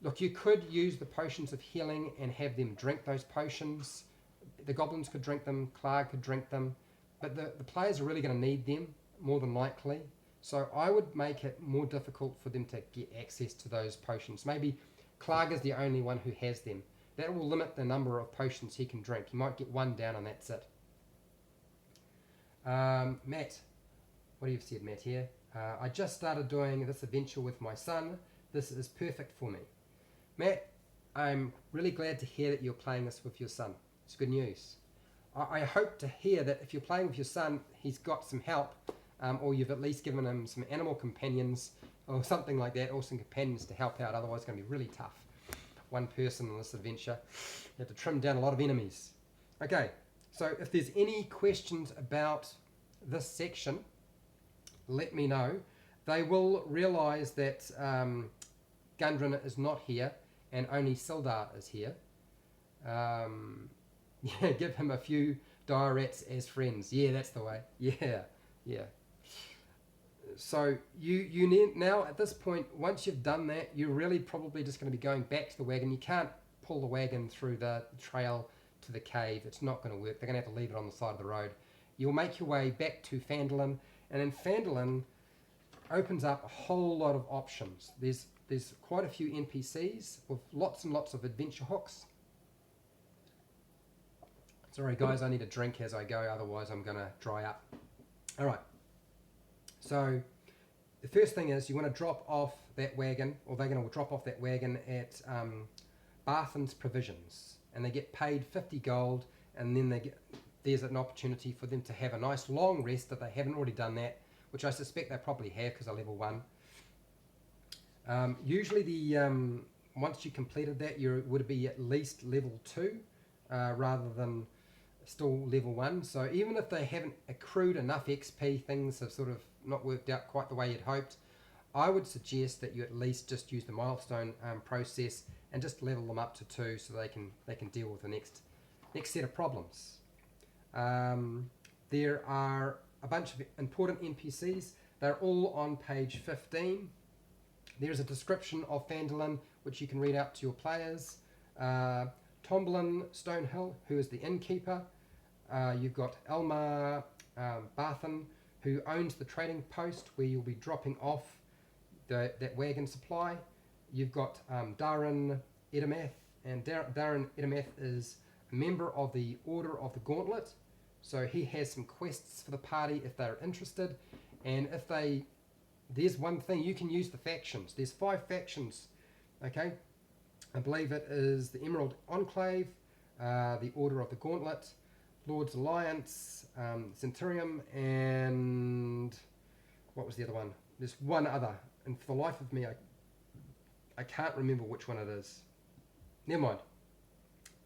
Look, you could use the potions of healing and have them drink those potions. The goblins could drink them, Clark could drink them, but the players are really going to need them more than likely. So I would make it more difficult for them to get access to those potions. Maybe Clark is the only one who has them. That will limit the number of potions he can drink. He might get 1 down and that's it. Matt, what have you said, Matt, here? I just started doing this adventure with my son. This is perfect for me. Matt, I'm really glad to hear that you're playing this with your son. It's good news. I hope to hear that if you're playing with your son, he's got some help, or you've at least given him some animal companions or something like that, or some companions to help out. Otherwise it's going to be really tough. 1 person in this adventure. You have to trim down a lot of enemies. Okay, so if there's any questions about this section, let me know. They will realise that Gundren is not here and only Sildar is here. Yeah, give him a few dire rats as friends. Yeah, that's the way. Yeah. So you need, now at this point, once you've done that, you're really probably just going to be going back to the wagon. You can't pull the wagon through the trail to the cave. It's not going to work. They're going to have to leave it on the side of the road. You'll make your way back to Phandalin, and then Phandalin opens up a whole lot of options. There's quite a few NPCs with lots and lots of adventure hooks. Sorry guys, I need a drink as I go, otherwise I'm going to dry up. Alright, so the first thing is you want to drop off that wagon, or they're going to drop off that wagon at Barthen's Provisions, and they get paid 50 gold, and then there's an opportunity for them to have a nice long rest if they haven't already done that, which I suspect they probably have because they're level 1. Usually once you completed that, you would be at least level 2 rather than still level 1. So even if they haven't accrued enough XP, things have sort of not worked out quite the way you'd hoped, I would suggest that you at least just use the milestone process and just level them up to 2 so they can deal with the next set of problems. There are a bunch of important NPCs. They're all on page 15. There's a description of Phandalin which you can read out to your players. Tomblin Stonehill, who is the innkeeper. You've got Elmar Barthen, who owns the trading post where you'll be dropping off that wagon supply. You've got Darren Edamath, and Darren Edamath is a member of the Order of the Gauntlet, so he has some quests for the party if they're interested. And there's one thing, you can use the factions. There's 5 factions, okay? I believe it is the Emerald Enclave, the Order of the Gauntlet, Lord's Alliance, Centurium, and what was the other one? There's one other, and for the life of me, I can't remember which one it is. Never mind.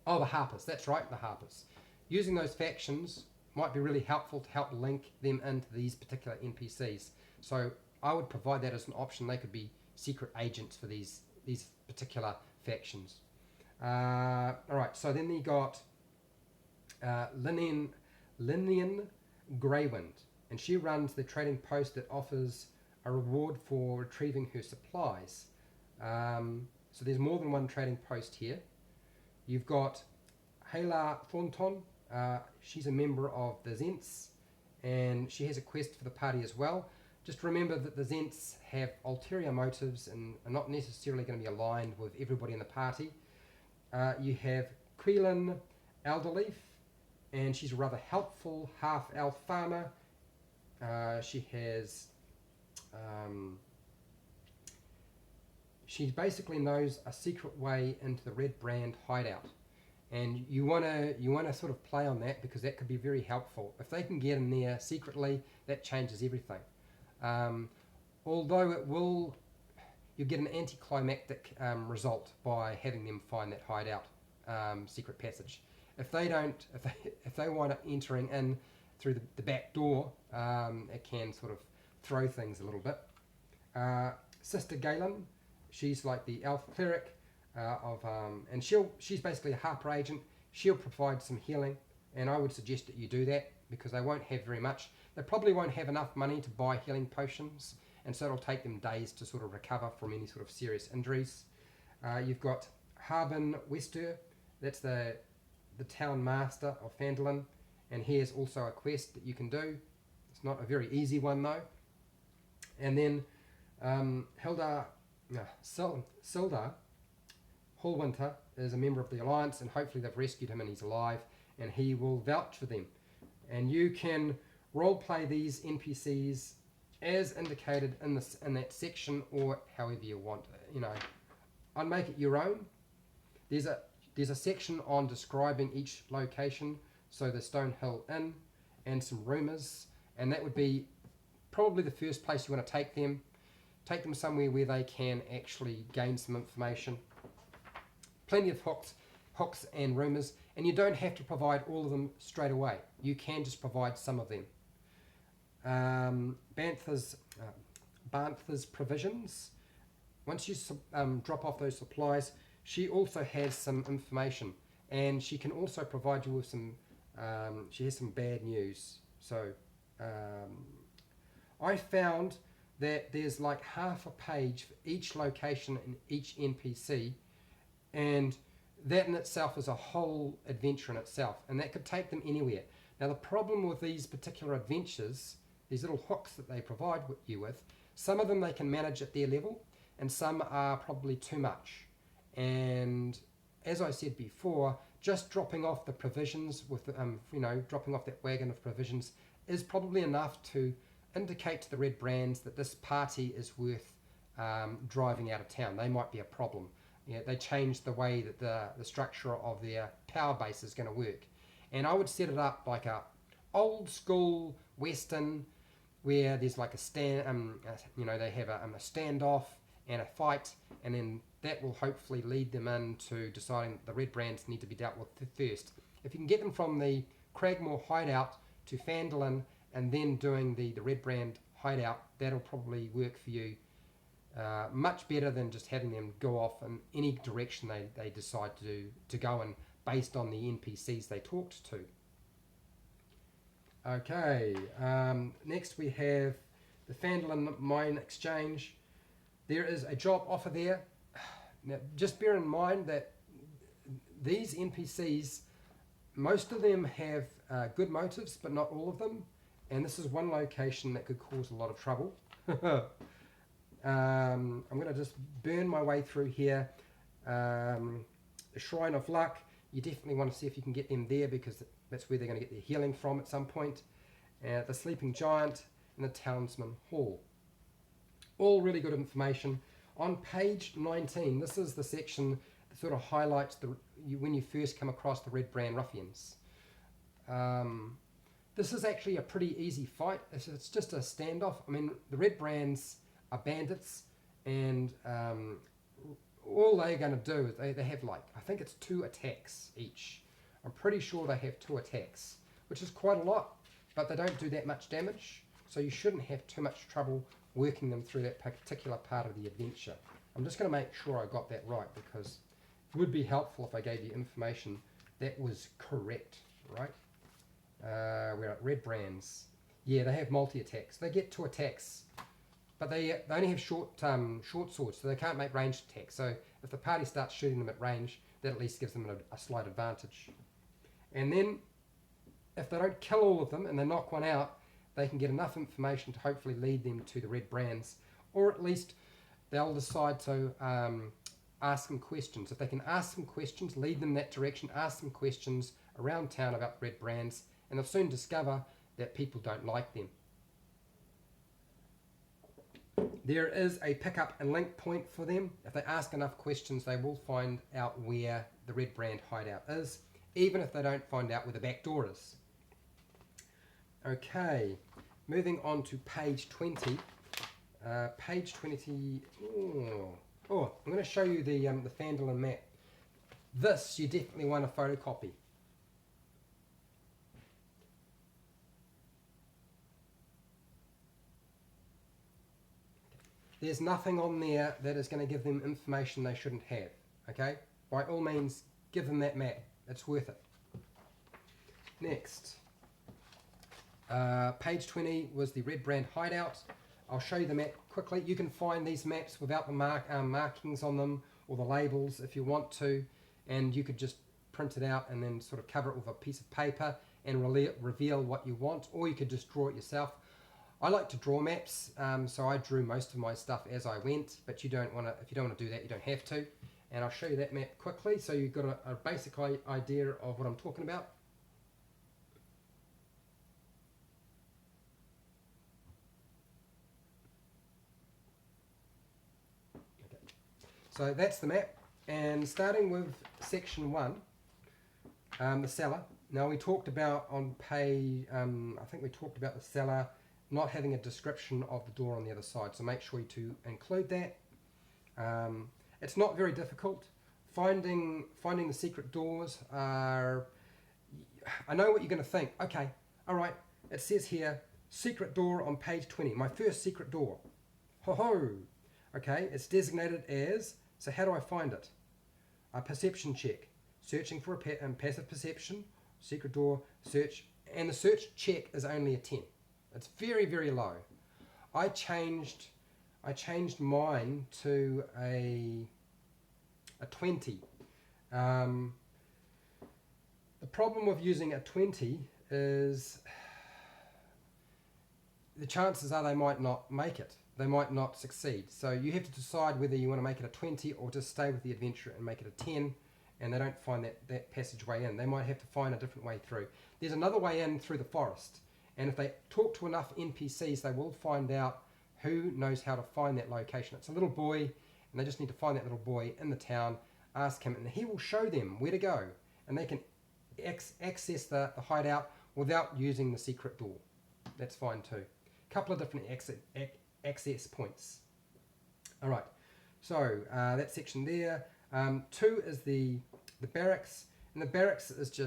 Oh, the Harpers. That's right, the Harpers. Using those factions might be really helpful to help link them into these particular NPCs. So I would provide that as an option. They could be secret agents for these particular factions. Alright, so then you got Linian Greywind, and she runs the trading post that offers a reward for retrieving her supplies. So there's more than one trading post here. You've got Hayla Thornton. She's a member of the Zents, and she has a quest for the party as well. Just remember that the Zents have ulterior motives and are not necessarily going to be aligned with everybody in the party. You have Quilin Elderleaf, and she's a rather helpful half-elf farmer. She basically knows a secret way into the Redbrand Hideout, and you wanna sort of play on that, because that could be very helpful. If they can get in there secretly, that changes everything. Although you get an anticlimactic result by having them find that hideout secret passage. If they wind up entering in through the back door, it can sort of throw things a little bit. Sister Galen, she's like the elf cleric and she's basically a Harper agent. She'll provide some healing, and I would suggest that you do that, because they won't have very much. They probably won't have enough money to buy healing potions, and so it'll take them days to sort of recover from any sort of serious injuries. You've got Harbin Wester, that's the town master of Phandalin, and here's also a quest that you can do. It's not a very easy one though. And then Sildar Hallwinter is a member of the Alliance, and hopefully they've rescued him and he's alive, and he will vouch for them. And you can roleplay these NPCs as indicated in that section, or however you want. I'd make it your own. There's a section on describing each location, so the Stonehill Inn and some rumours, and that would be probably the first place you want to take them. Take them somewhere where they can actually gain some information. Plenty of hooks and rumours, and you don't have to provide all of them straight away. You can just provide some of them. Bantha's provisions. Once you drop off those supplies, she also has some information, and she can also provide you with some. She has some bad news. So I found that there's like half a page for each location and each NPC, and that in itself is a whole adventure in itself, and that could take them anywhere. Now the problem with these particular adventures, these little hooks that they provide you with, some of them they can manage at their level, and some are probably too much. And as I said before, just dropping off the provisions with dropping off that wagon of provisions is probably enough to indicate to the Redbrands that this party is worth driving out of town. They might be a problem. They changed the way that the structure of their power base is going to work. And I would set it up like a old school Western, where there's like a stand, they have a standoff and a fight, and then that will hopefully lead them into deciding that the Redbrands need to be dealt with first. If you can get them from the Cragmaw Hideout to Phandalin and then doing the Redbrand Hideout, that'll probably work for you much better than just having them go off in any direction they decide to go in based on the NPCs they talked to. Okay, next we have the Phandalin Mine Exchange. There is a job offer there. Now, just bear in mind that these NPCs, most of them have good motives, but not all of them. And this is one location that could cause a lot of trouble. I'm going to just burn my way through here. The Shrine of Luck, you definitely want to see if you can get them there, because that's where they're going to get their healing from at some point. The Sleeping Giant and the Townsman Hall. All really good information. On page 19, this is the section that sort of highlights when you first come across the Redbrand Ruffians. This is actually a pretty easy fight. It's just a standoff. I mean, the Redbrands are bandits, and all they're going to do is they have I think it's 2 attacks each. I'm pretty sure they have 2 attacks, which is quite a lot, but they don't do that much damage, so you shouldn't have too much trouble working them through that particular part of the adventure. I'm just going to make sure I got that right, because it would be helpful if I gave you information that was correct. right? We're at Redbrands. Yeah, they have multi-attacks. They get 2 attacks, but they only have short swords, so they can't make ranged attacks. So if the party starts shooting them at range, that at least gives them a slight advantage. And then, if they don't kill all of them and they knock one out, they can get enough information to hopefully lead them to the Redbrands, or at least they'll decide to ask them questions. If they can ask them questions, lead them that direction, ask them questions around town about the Redbrands, and they'll soon discover that people don't like them. There is a pickup and link point for them. If they ask enough questions, they will find out where the Redbrand Hideout is, even if they don't find out where the back door is. Okay, moving on to page 20. Page 20. Oh, I'm going to show you the Phandalin map. This you definitely want to photocopy. There's nothing on there that is going to give them information they shouldn't have. Okay, by all means, give them that map. It's worth it. Next. Page 20 was the Redbrand Hideout. I'll show you the map quickly. You can find these maps without the markings on them or the labels if you want to, and you could just print it out and then sort of cover it with a piece of paper and reveal what you want, or you could just draw it yourself. I like to draw maps, so I drew most of my stuff as I went, but you don't want to. If you don't want to do that, you don't have to. And I'll show you that map quickly, so you've got a basic idea of what I'm talking about. So that's the map, and starting with section 1, the cellar. Now we talked about on page, I think we talked about the cellar not having a description of the door on the other side, so make sure to include that. It's not very difficult. Finding the secret doors are, I know what you're going to think. Okay, alright, it says here, secret door on page 20, my first secret door. Ho-ho! Okay, it's designated as, so how do I find it? A perception check. Searching for a passive perception, secret door, search, and the search check is only a 10. It's very, very low. I changed mine to a 20. The problem with using a 20 is the chances are they might not make it. They might not succeed. So you have to decide whether you want to make it a 20 or just stay with the adventure and make it a 10, and they don't find that passageway in. They might have to find a different way through. There's another way in through the forest, and if they talk to enough NPCs, they will find out who knows how to find that location. It's a little boy, and they just need to find that little boy in the town, ask him, and he will show them where to go, and they can access the hideout without using the secret door. That's fine too. A couple of different access points. All right, so that section there. 2 is the barracks, and the barracks is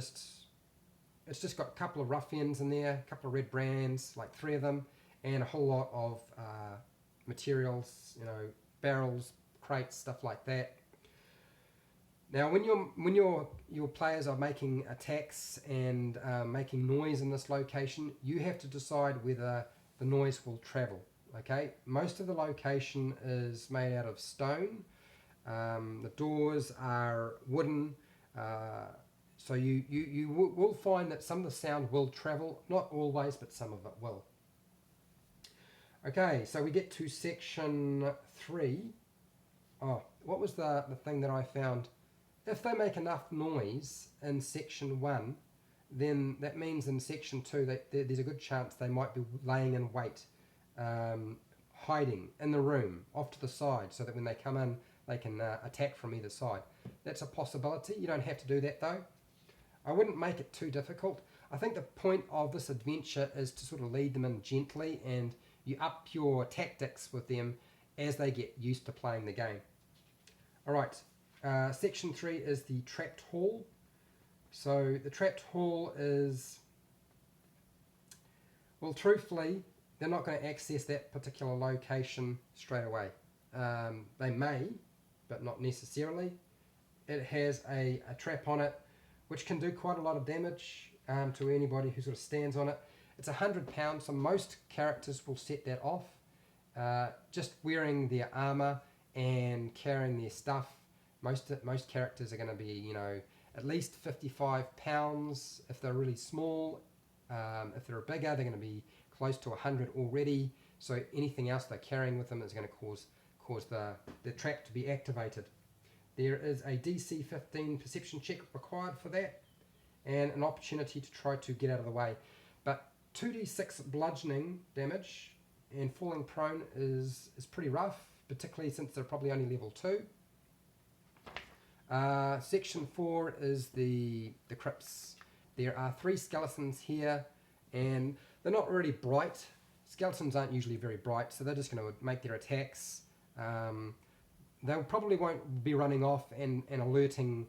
it's just got a couple of ruffians in there, a couple of Redbrands, like 3 of them, and a whole lot of materials, barrels, crates, stuff like that. Now, when your players are making attacks and making noise in this location, you have to decide whether the noise will travel. Okay, most of the location is made out of stone. The doors are wooden, so you will find that some of the sound will travel, not always, but some of it will. Okay, so we get to section 3. Oh, what was the thing that I found? If they make enough noise in section 1, then that means in section 2 that there's a good chance they might be laying in wait, hiding in the room off to the side, so that when they come in they can attack from either side. That's a possibility. You don't have to do that though. I wouldn't make it too difficult. I think the point of this adventure is to sort of lead them in gently, and you up your tactics with them as they get used to playing the game. Alright, section 3 is the trapped hall. So the trapped hall is, well, truthfully, they're not going to access that particular location straight away. They may, but not necessarily. It has a trap on it, which can do quite a lot of damage. to anybody who sort of stands on it. It's £100, so most characters will set that off. Just wearing their armour and carrying their stuff, most characters are going to be, you know, at least £55 if they're really small. If they're bigger, they're going to be close to 100 already. So anything else they're carrying with them is going to cause the trap to be activated. There is a DC 15 perception check required for that, and an opportunity to try to get out of the way. But 2d6 bludgeoning damage and falling prone is pretty rough, particularly since they're probably only level 2. Section 4 is the crypts. There are 3 skeletons here, and they're not really bright. Skeletons aren't usually very bright, so they're just going to make their attacks. They probably won't be running off and alerting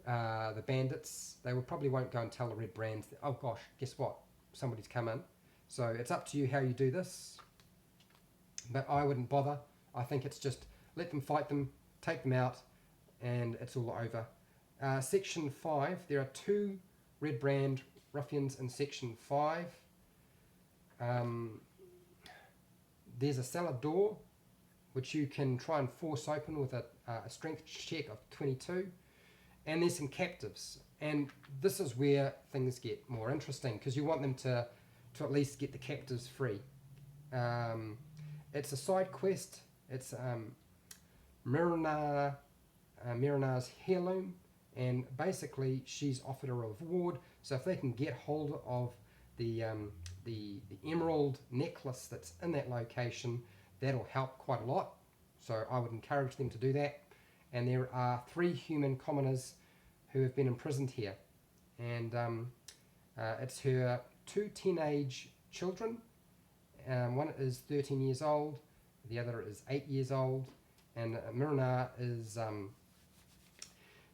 the bandits. They probably won't go and tell the Redbrands, oh gosh, guess what? Somebody's come in. So it's up to you how you do this. But I wouldn't bother. I think it's just let them fight them, take them out, and it's all over. Section 5, there are 2 Redbrand ruffians in Section 5. There's a cellar door which you can try and force open with a strength check of 22. And there's some captives. And this is where things get more interesting, because you want them to at least get the captives free. It's a side quest. It's Miranar's heirloom, and basically she's offered a reward. So if they can get hold of the emerald necklace that's in that location, that'll help quite a lot. So I would encourage them to do that. And there are 3 human commoners who have been imprisoned here, and it's her 2 teenage children. One is 13 years old, the other is 8 years old, and Miranar is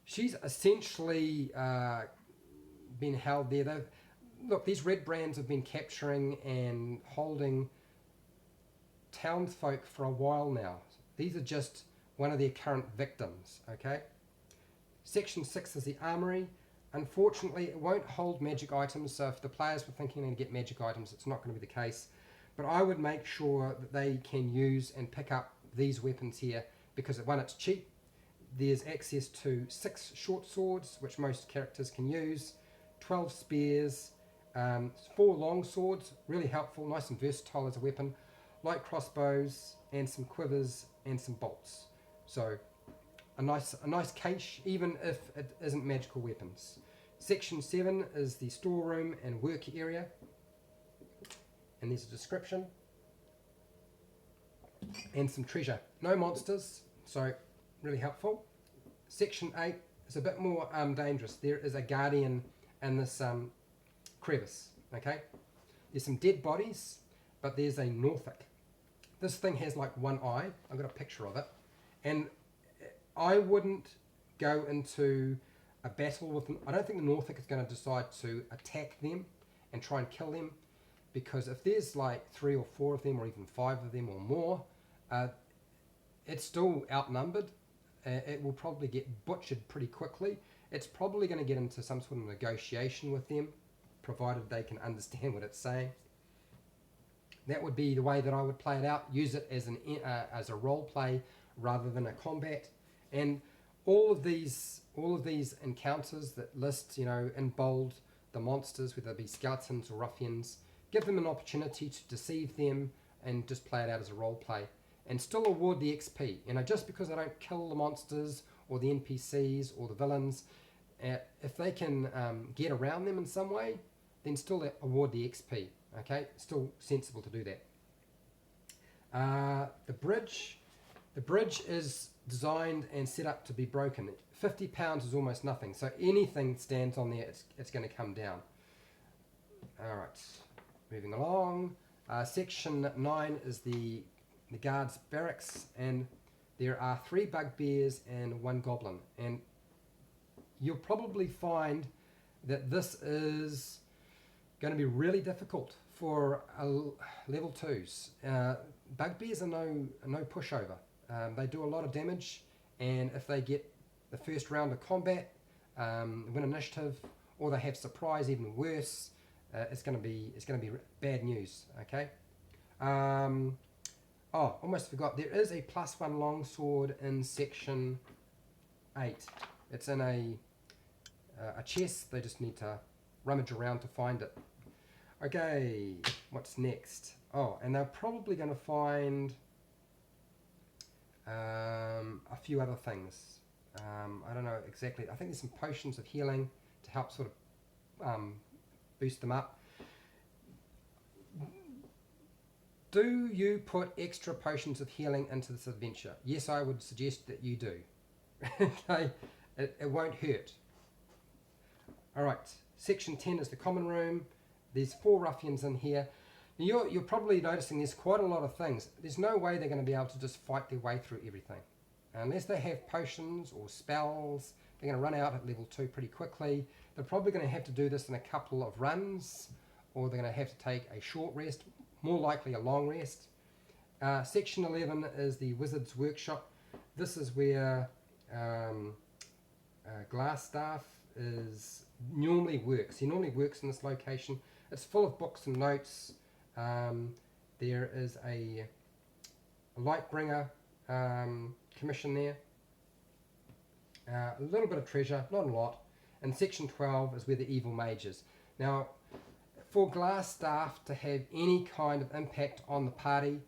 she's essentially been held there. Look, these Redbrands have been capturing and holding townsfolk for a while now. These are just one of their current victims, okay? Section 6 is the armory. Unfortunately, it won't hold magic items, so if the players were thinking to get magic items, it's not going to be the case. But I would make sure that they can use and pick up these weapons here, because one, it's cheap. There's access to 6 short swords, which most characters can use, 12 spears, 4 long swords, really helpful, nice and versatile as a weapon, light crossbows, and some quivers and some bolts. So a nice cache, even if it isn't magical weapons. Section 7 is the storeroom and work area, and there's a description and some treasure. No monsters, so really helpful. Section 8 is a bit more dangerous. There is a guardian in this crevice, okay? There's some dead bodies, but there's a Northic. This thing has like one eye. I've got a picture of it. And I wouldn't go into a battle with them. I don't think the Northic is going to decide to attack them and try and kill them, because if there's like 3 or 4 of them, or even 5 of them or more, it's still outnumbered. It will probably get butchered pretty quickly. It's probably going to get into some sort of negotiation with them, provided they can understand what it's saying. That would be the way that I would play it out. Use it as a role play rather than a combat. And all of these encounters that list, you know, in bold the monsters, whether they be skeletons or ruffians, give them an opportunity to deceive them and just play it out as a role play, and still award the XP. You know, just because I don't kill the monsters or the NPCs or the villains, if they can get around them in some way, then still award the XP. Okay, still sensible to do that. The bridge is designed and set up to be broken. £50 is almost nothing, so anything stands on there, it's going to come down. All right, moving along. Section 9 is the guards' barracks, and there are 3 bugbears and 1 goblin. And you'll probably find that this is going to be really difficult for level 2s. Bugbears are no pushover. They do a lot of damage, and if they get the first round of combat, win initiative, or they have surprise, even worse, it's going to be bad news. Okay. Oh, almost forgot. There is a +1 longsword in section 8. It's in a chest. They just need to rummage around to find it. Okay, what's next? Oh, and they're probably going to find a few other things. I don't know exactly. I think there's some potions of healing to help sort of boost them up. Do you put extra potions of healing into this adventure? Yes, I would suggest that you do. Okay, it won't hurt. Alright, section 10 is the common room. There's 4 ruffians in here. You're probably noticing there's quite a lot of things. There's no way they're going to be able to just fight their way through everything. Unless they have potions or spells, they're going to run out at level 2 pretty quickly. They're probably going to have to do this in a couple of runs, or they're going to have to take a short rest, more likely a long rest. Section 11 is the Wizard's Workshop. This is where Glassstaff normally works. He normally works in this location. It's full of books and notes. There is a Lightbringer commission there. A little bit of treasure, not a lot. And section 12 is where the evil mage is. Now, for Glassstaff to have any kind of impact on the party,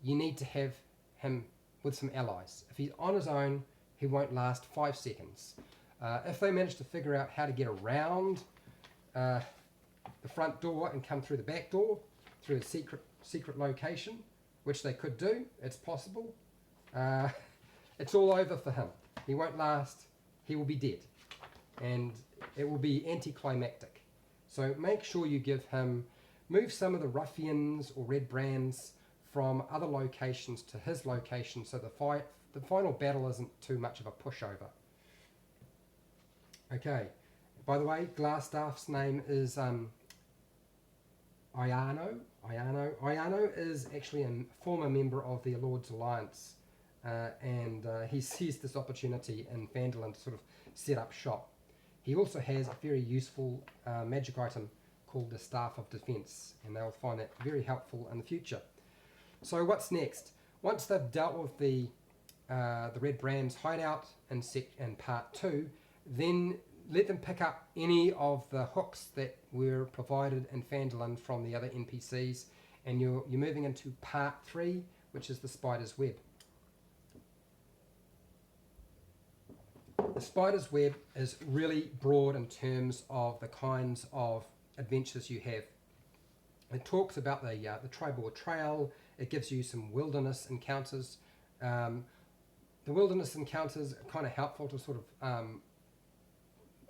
you need to have him with some allies. If he's on his own, he won't last 5 seconds. If they manage to figure out how to get around the front door and come through the back door, through a secret location, which they could do, it's possible, it's all over for him. He won't last, he will be dead. And it will be anticlimactic. So make sure you move some of the ruffians or Redbrands from other locations to his location, so the final battle isn't too much of a pushover. Okay, by the way, Glassstaff's name is Iano. Iano is actually a former member of the Lord's Alliance, and he seized this opportunity in Phandalin to sort of set up shop. He also has a very useful magic item called the Staff of Defense, and they'll find that very helpful in the future. So what's next? Once they've dealt with the Redbrand Hideout in part 2, then let them pick up any of the hooks that were provided in Phandalin from the other NPCs, and you're moving into part 3, which is the Spider's Web. The Spider's Web is really broad in terms of the kinds of adventures you have. It talks about the Tribal Trail. It gives you some wilderness encounters. The wilderness encounters are kind of helpful to sort of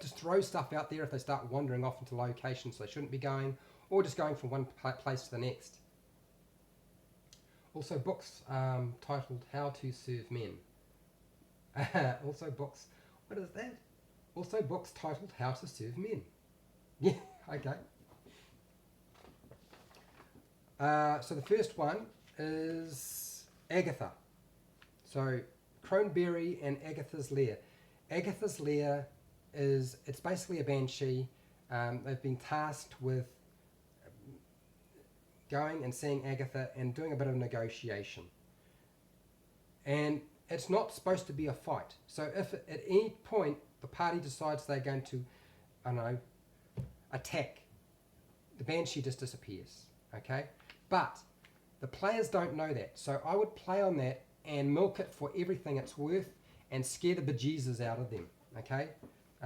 just throw stuff out there if they start wandering off into locations they shouldn't be going, or just going from one place to the next. Also books titled How to Serve Men. Also books, what is that? Also books titled How to Serve Men. Yeah, okay. So the first one is Agatha. So Croneberry and Agatha's Lair. Agatha's Lair it's basically a banshee. They've been tasked with going and seeing Agatha and doing a bit of negotiation. And it's not supposed to be a fight. So if at any point the party decides they're going to, I don't know, attack, the banshee just disappears. Okay? But the players don't know that. So I would play on that and milk it for everything it's worth and scare the bejesus out of them. Okay?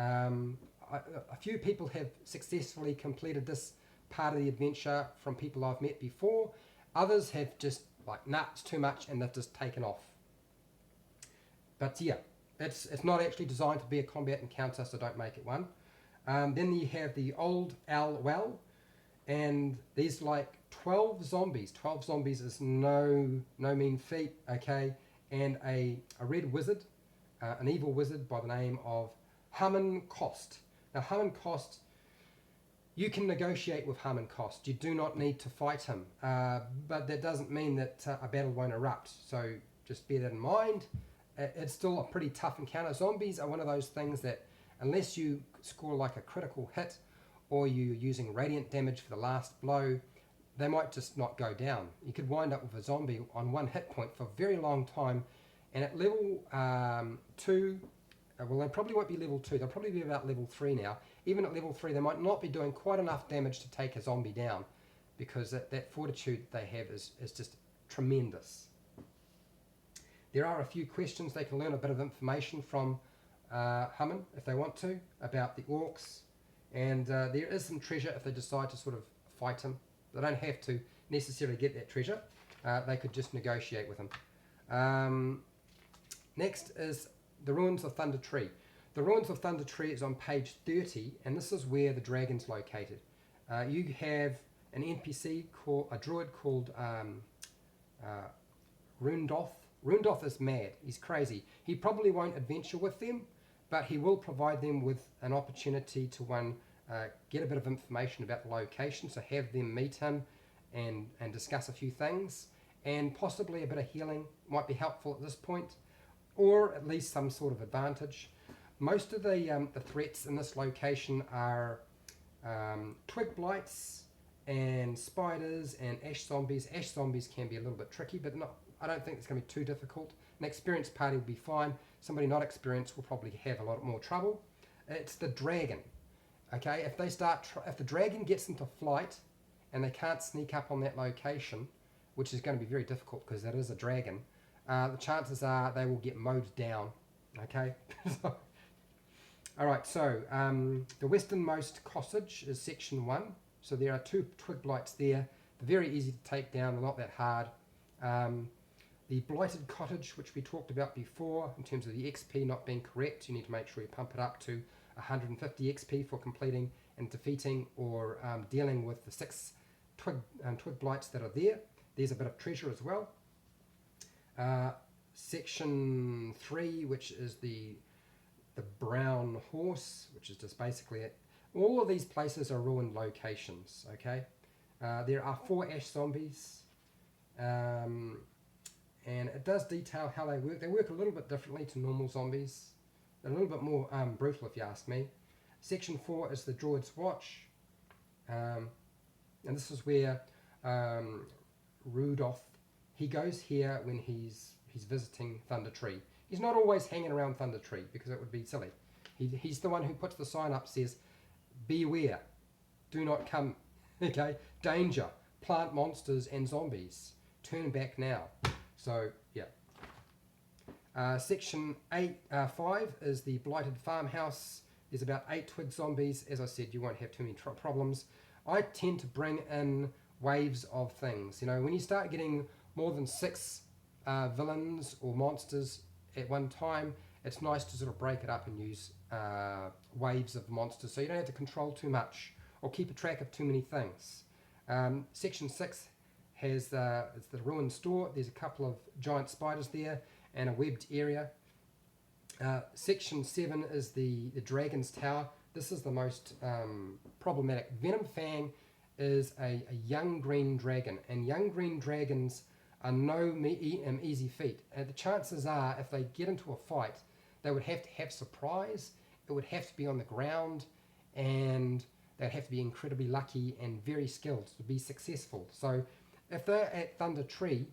A few people have successfully completed this part of the adventure from people I've met before. Others have just like, nah, it's too much, and they've just taken off. But yeah, it's not actually designed to be a combat encounter, so don't make it one. Then you have the Old Owl Well, and there's like 12 zombies. 12 zombies is no mean feat, okay? And a red wizard, an evil wizard by the name of Harmon Cost. Now Harmon Cost, you can negotiate with Harmon Cost. You do not need to fight him, but that doesn't mean that a battle won't erupt. So just bear that in mind. It's still a pretty tough encounter. Zombies are one of those things that unless you score like a critical hit or you're using radiant damage for the last blow, they might just not go down. You could wind up with a zombie on 1 hit point for a very long time, and at level 2, well, they probably won't be level 2, they'll probably be about level 3 now. Even at level 3, they might not be doing quite enough damage to take a zombie down, because that fortitude they have is just tremendous. There are a few questions. They can learn a bit of information from Hummin if they want to about the orcs, and there is some treasure if they decide to sort of fight him. They don't have to necessarily get that treasure. They could just negotiate with him. Next is the Ruins of Thunder Tree. The Ruins of Thunder Tree is on page 30, and this is where the dragon's located. You have an NPC called a druid called Rundoth. Rundoth is mad. He's crazy. He probably won't adventure with them, but he will provide them with an opportunity to get a bit of information about the location, so have them meet him and discuss a few things, and possibly a bit of healing might be helpful at this point, or at least some sort of advantage. Most of the threats in this location are twig blights and spiders and ash zombies. Ash zombies can be a little bit tricky, but I don't think it's going to be too difficult. An experienced party will be fine. Somebody not experienced will probably have a lot more trouble. It's the dragon. Okay, if the dragon gets into flight and they can't sneak up on that location, which is going to be very difficult because that is a dragon, the chances are they will get mowed down. Okay. Alright, so the westernmost cottage is section 1. So there are 2 twig blights there. They're very easy to take down, they're not that hard. The blighted cottage, which we talked about before, in terms of the XP not being correct, you need to make sure you pump it up to 150 XP for completing and defeating or dealing with the 6 twig blights that are there. There's a bit of treasure as well. Section 3, which is the brown horse, which is just basically it. All of these places are ruined locations, okay? There are 4 ash zombies, and it does detail how they work. They work a little bit differently to normal zombies. They're a little bit more brutal, if you ask me. Section 4 is the Druid's Watch, and this is where Rudolph, he goes here when he's visiting Thunder Tree. He's not always hanging around Thunder Tree because it would be silly. He's the one who puts the sign up, says, beware, do not come, okay, danger, plant monsters and zombies, turn back now. So, yeah. Section 5 is the Blighted Farmhouse. There's about 8 twig zombies. As I said, you won't have too many problems. I tend to bring in waves of things. You know, when you start getting more than 6 villains or monsters at one time, it's nice to sort of break it up and use waves of monsters, so you don't have to control too much or keep a track of too many things. Section 6 has it's the ruined store. There's a couple of giant spiders there and a webbed area. Section 7 is the Dragon's Tower. This is the most problematic. Venom Fang is a young green dragon, and young green dragons are no easy feat. The chances are, if they get into a fight, they would have to have surprise, it would have to be on the ground, and they'd have to be incredibly lucky and very skilled to be successful. So if they're at Thunder Tree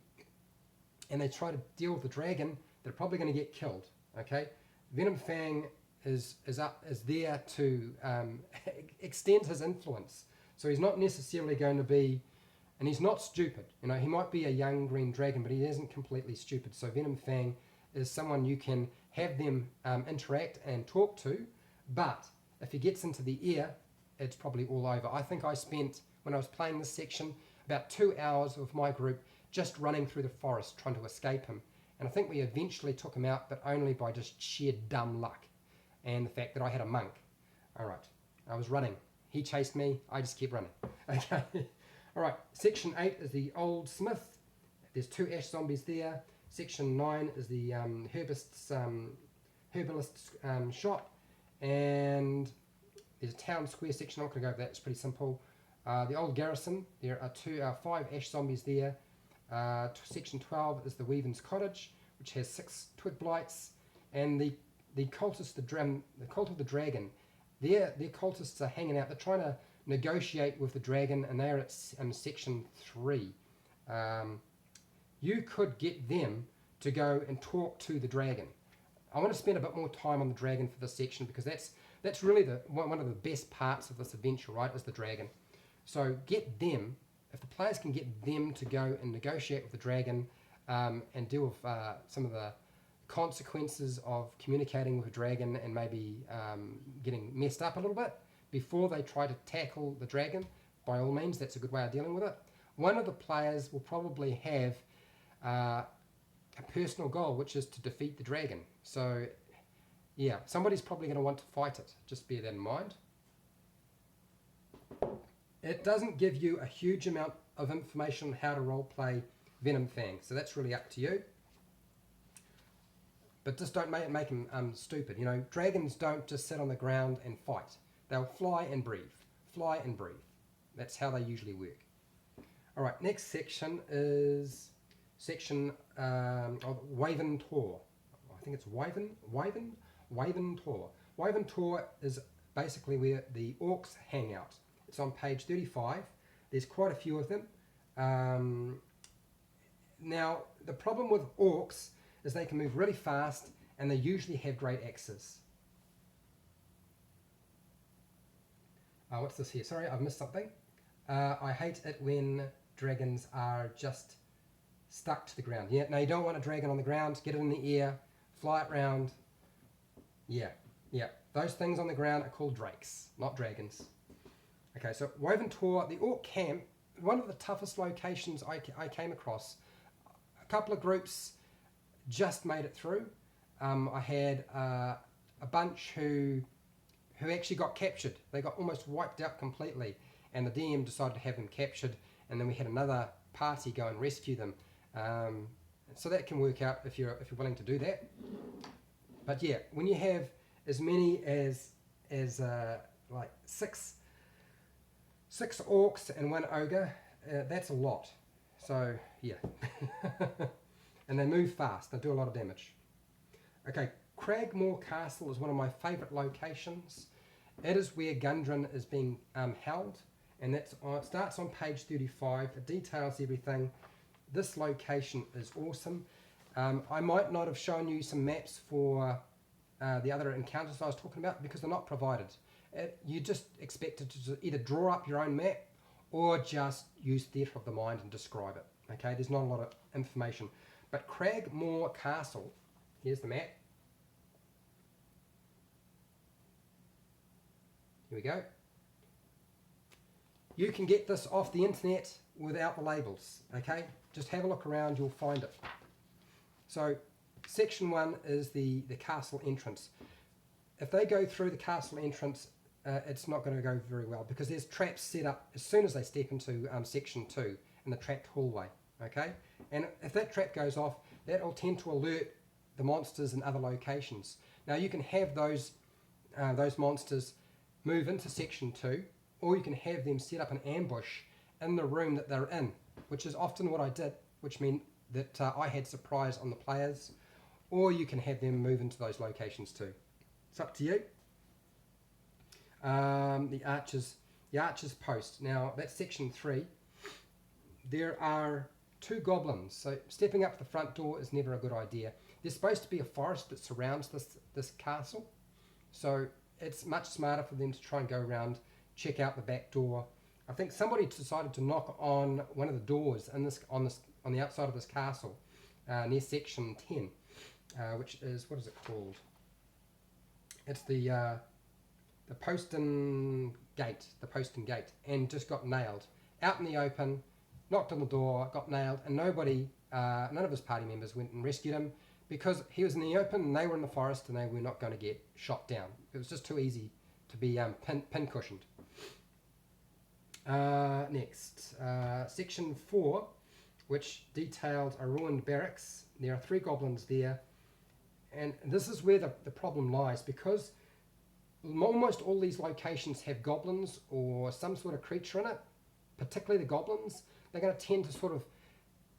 and they try to deal with the dragon, they're probably going to get killed. Okay, Venom Fang is there to extend his influence. So he's not necessarily going to be, and he's not stupid. You know, he might be a young green dragon, but he isn't completely stupid. So Venom Fang is someone you can have them interact and talk to, but if he gets into the ear, it's probably all over. I think I spent, when I was playing this section, about 2 hours with my group just running through the forest trying to escape him. And I think we eventually took him out, but only by just sheer dumb luck and the fact that I had a monk. All right, I was running. He chased me, I just kept running. Okay. All right, section 8 is the Old Smith. There's 2 ash zombies there. Section 9 is the herbalist's shop. And there's a town square section. I'm not going to go over that, it's pretty simple. The Old Garrison, there are 5 ash zombies there. Section 12 is the Weaven's Cottage, which has 6 twig blights. And the the cultists, the cult of the dragon, their cultists are hanging out. They're trying to negotiate with the dragon, and they're at section 3. You could get them to go and talk to the dragon. I want to spend a bit more time on the dragon for this section, because that's really one of the best parts of this adventure, right, is the dragon. So get them, if the players can get them to go and negotiate with the dragon, and deal with some of the consequences of communicating with a dragon, and maybe getting messed up a little bit before they try to tackle the dragon, by all means, that's a good way of dealing with it. One of the players will probably have a personal goal, which is to defeat the dragon. So yeah, somebody's probably going to want to fight it. Just bear that in mind. It doesn't give you a huge amount of information on how to roleplay Venom Fang, so that's really up to you. But just don't make them stupid. You know, dragons don't just sit on the ground and fight. They'll fly and breathe. Fly and breathe. That's how they usually work. All right, next section is section of Waven Tor. I think it's Waven Tor. Waven Tor is basically where the orcs hang out. It's on page 35. There's quite a few of them. Now, the problem with orcs is they can move really fast, and they usually have great axes. What's this here? Sorry, I've missed something. I hate it when dragons are just stuck to the ground. Yeah, no, you don't want a dragon on the ground. Get it in the air, fly it round. Yeah. Those things on the ground are called drakes, not dragons. Okay, so Woven Tor, the orc camp, one of the toughest locations I came across. A couple of groups just made it through. I had a bunch who actually got captured. They got almost wiped out completely, and the DM decided to have them captured, and then we had another party go and rescue them. So that can work out if you're willing to do that. But yeah, when you have as many as like six orcs and one ogre, that's a lot. So yeah. And they move fast. They do a lot of damage. Okay, Cragmaw Castle is one of my favourite locations. It is where Gundren is being held, and it starts on page 35. It details everything. This location is awesome. I might not have shown you some maps for the other encounters I was talking about, because they're not provided. You just expected to either draw up your own map or just use theatre of the mind and describe it. Okay, there's not a lot of information. But Cragmaw Castle, here's the map. Here we go. You can get this off the internet without the labels, okay? Just have a look around, you'll find it. So, section 1 is the castle entrance. If they go through the castle entrance, it's not going to go very well, because there's traps set up as soon as they step into section 2 in the trapped hallway, okay? And if that trap goes off, that will tend to alert the monsters in other locations. Now you can have those monsters move into section 2, or you can have them set up an ambush in the room that they're in, which is often what I did, which meant that I had surprise on the players, or you can have them move into those locations too. It's up to you. The Archer's Post. Now that's section 3. There are 2 goblins, so stepping up the front door is never a good idea. There's supposed to be a forest that surrounds this castle, so it's much smarter for them to try and go around, check out the back door. I think somebody decided to knock on one of the doors in on the outside of this castle, near section 10, which is, what is it called? It's the postern gate, and just got nailed out in the open. Knocked on the door, got nailed, and none of his party members went and rescued him, because he was in the open and they were in the forest and they were not going to get shot down. It was just too easy to be pin cushioned. Next, section 4, which detailed a ruined barracks. There are 3 goblins there, and this is where the problem lies, because almost all these locations have goblins or some sort of creature in it, particularly the goblins. They're going to tend to sort of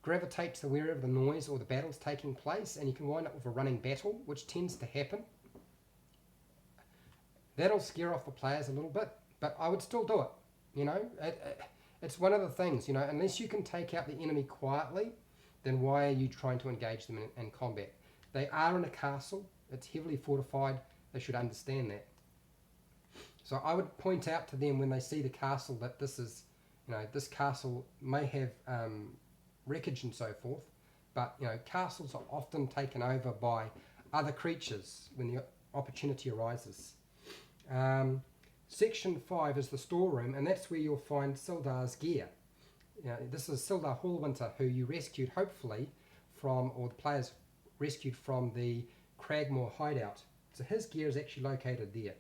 gravitate to wherever the noise or the battle's taking place, and you can wind up with a running battle, which tends to happen. That'll scare off the players a little bit, but I would still do it. You know, it's one of the things, you know, unless you can take out the enemy quietly, then why are you trying to engage them in combat? They are in a castle, it's heavily fortified, they should understand that. So I would point out to them when they see the castle that this is, you know, this castle may have wreckage and so forth, but, you know, castles are often taken over by other creatures when the opportunity arises. Section 5 is the storeroom, and that's where you'll find Sildar's gear. You know, this is Sildar Hallwinter, who you rescued, hopefully, from, or the players rescued from the Cragmaw Hideout. So his gear is actually located there.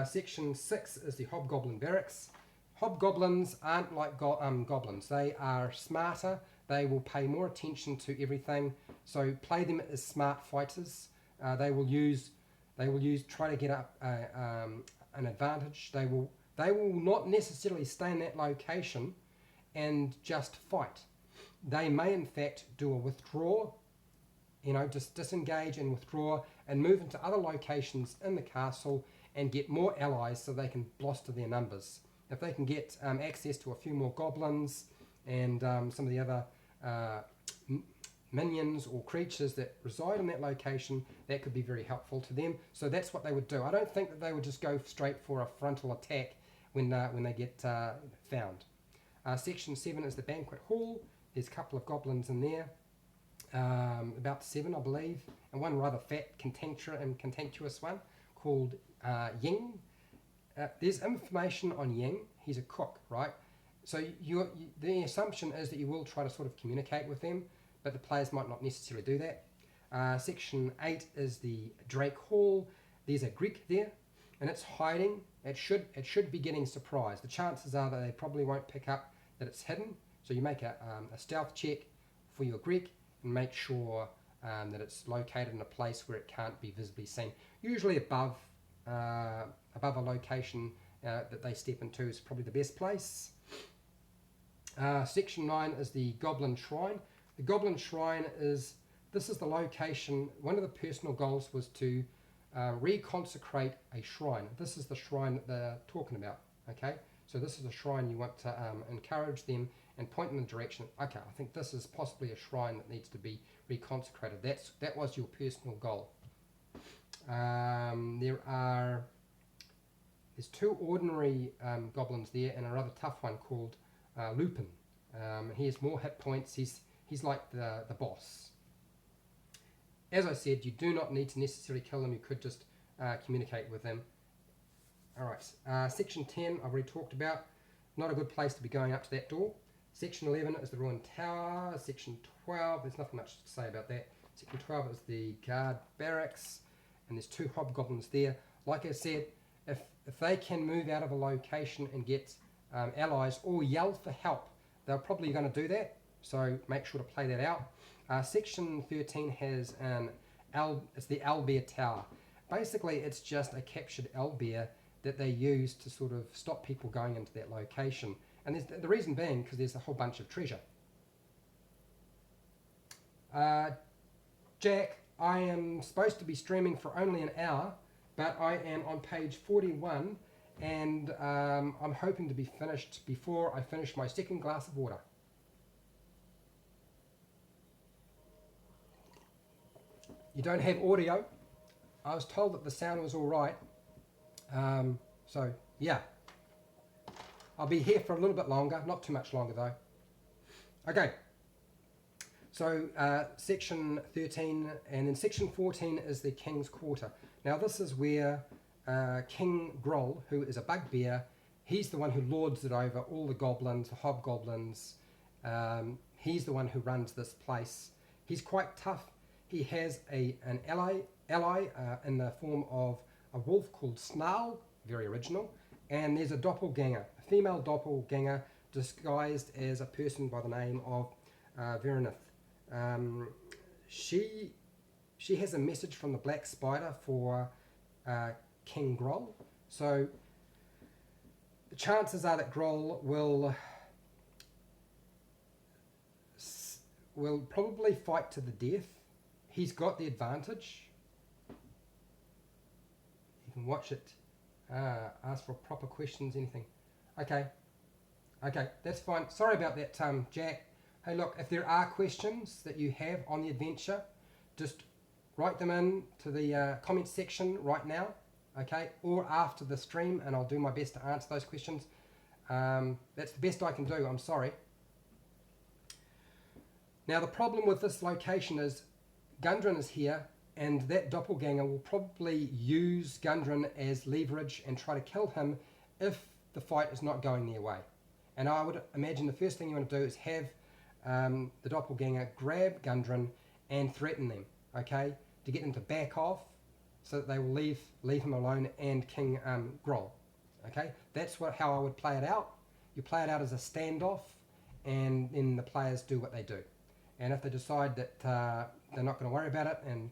Section 6 is the Hobgoblin Barracks. Hobgoblins aren't like goblins. They are smarter. They will pay more attention to everything. So play them as smart fighters. They will try to get up an advantage. They will not necessarily stay in that location and just fight. They may in fact do a withdraw, you know, just disengage and withdraw and move into other locations in the castle and get more allies so they can bolster their numbers. If they can get access to a few more goblins and some of the other minions or creatures that reside in that location, that could be very helpful to them. So that's what they would do. I don't think that they would just go straight for a frontal attack when they get found. Section 7 is the banquet hall. There's a couple of goblins in there, about 7 I believe, and one rather fat contemptuous one called Ying. There's information on Ying. He's a cook, right? So the assumption is that you will try to sort of communicate with them, but the players might not necessarily do that. Section 8 is the Drake Hall. There's a Greek there, and it's hiding. It should be getting surprised. The chances are that they probably won't pick up that it's hidden. So you make a stealth check for your Greek and make sure that it's located in a place where it can't be visibly seen. Usually above a location that they step into is probably the best place. Section 9 is the Goblin Shrine. The Goblin Shrine is the location. One of the personal goals was to reconsecrate a shrine. This is the shrine that they're talking about. Okay, so this is a shrine you want to encourage them and point in the direction. Okay, I think this is possibly a shrine that needs to be reconsecrated. That was your personal goal. There's 2 ordinary goblins there and a rather tough one called Lupin. He has more hit points. He's like the boss. As I said, you do not need to necessarily kill him. You could just communicate with him. Alright, Section 10 I've already talked about. Not a good place to be going up to that door. Section 11 is the Ruined Tower. Section 12, there's nothing much to say about that. Section 12 is the Guard Barracks, and there's 2 hobgoblins there. Like I said, if they can move out of a location and get allies or yell for help, they're probably going to do that. So make sure to play that out. Section 13 has it's the Owlbear Tower. Basically, it's just a captured owlbear that they use to sort of stop people going into that location. And the reason being because there's a whole bunch of treasure. Jack, I am supposed to be streaming for only an hour, but I am on page 41, and I'm hoping to be finished before I finish my second glass of water. You don't have audio. I was told that the sound was all right. So, yeah. I'll be here for a little bit longer, not too much longer though. Okay. So, section 13, and then section 14 is the King's Quarter. Now, this is where King Groll, who is a bugbear, he's the one who lords it over all the goblins, the hobgoblins. He's the one who runs this place. He's quite tough. He has an ally in the form of a wolf called Snarl, very original, and there's a doppelganger, a female doppelganger disguised as a person by the name of Verenith. She has a message from the Black Spider for King Groll, so the chances are that Groll will probably fight to the death. He's got the advantage. You can watch it Ask for proper questions, anything. Okay, that's fine. Sorry about that, Jack. Hey, look, if there are questions that you have on the adventure, just write them in to the comment section right now, okay, or after the stream, and I'll do my best to answer those questions. That's the best I can do, I'm sorry. Now, the problem with this location is Gundren is here, and that doppelganger will probably use Gundren as leverage and try to kill him if the fight is not going their way. And I would imagine the first thing you want to do is have the doppelganger grab Gundren and threaten them, okay, to get them to back off so that they will leave him alone and King Groll. Okay, that's how I would play it out. You play it out as a standoff, and then the players do what they do. And if they decide that they're not going to worry about it and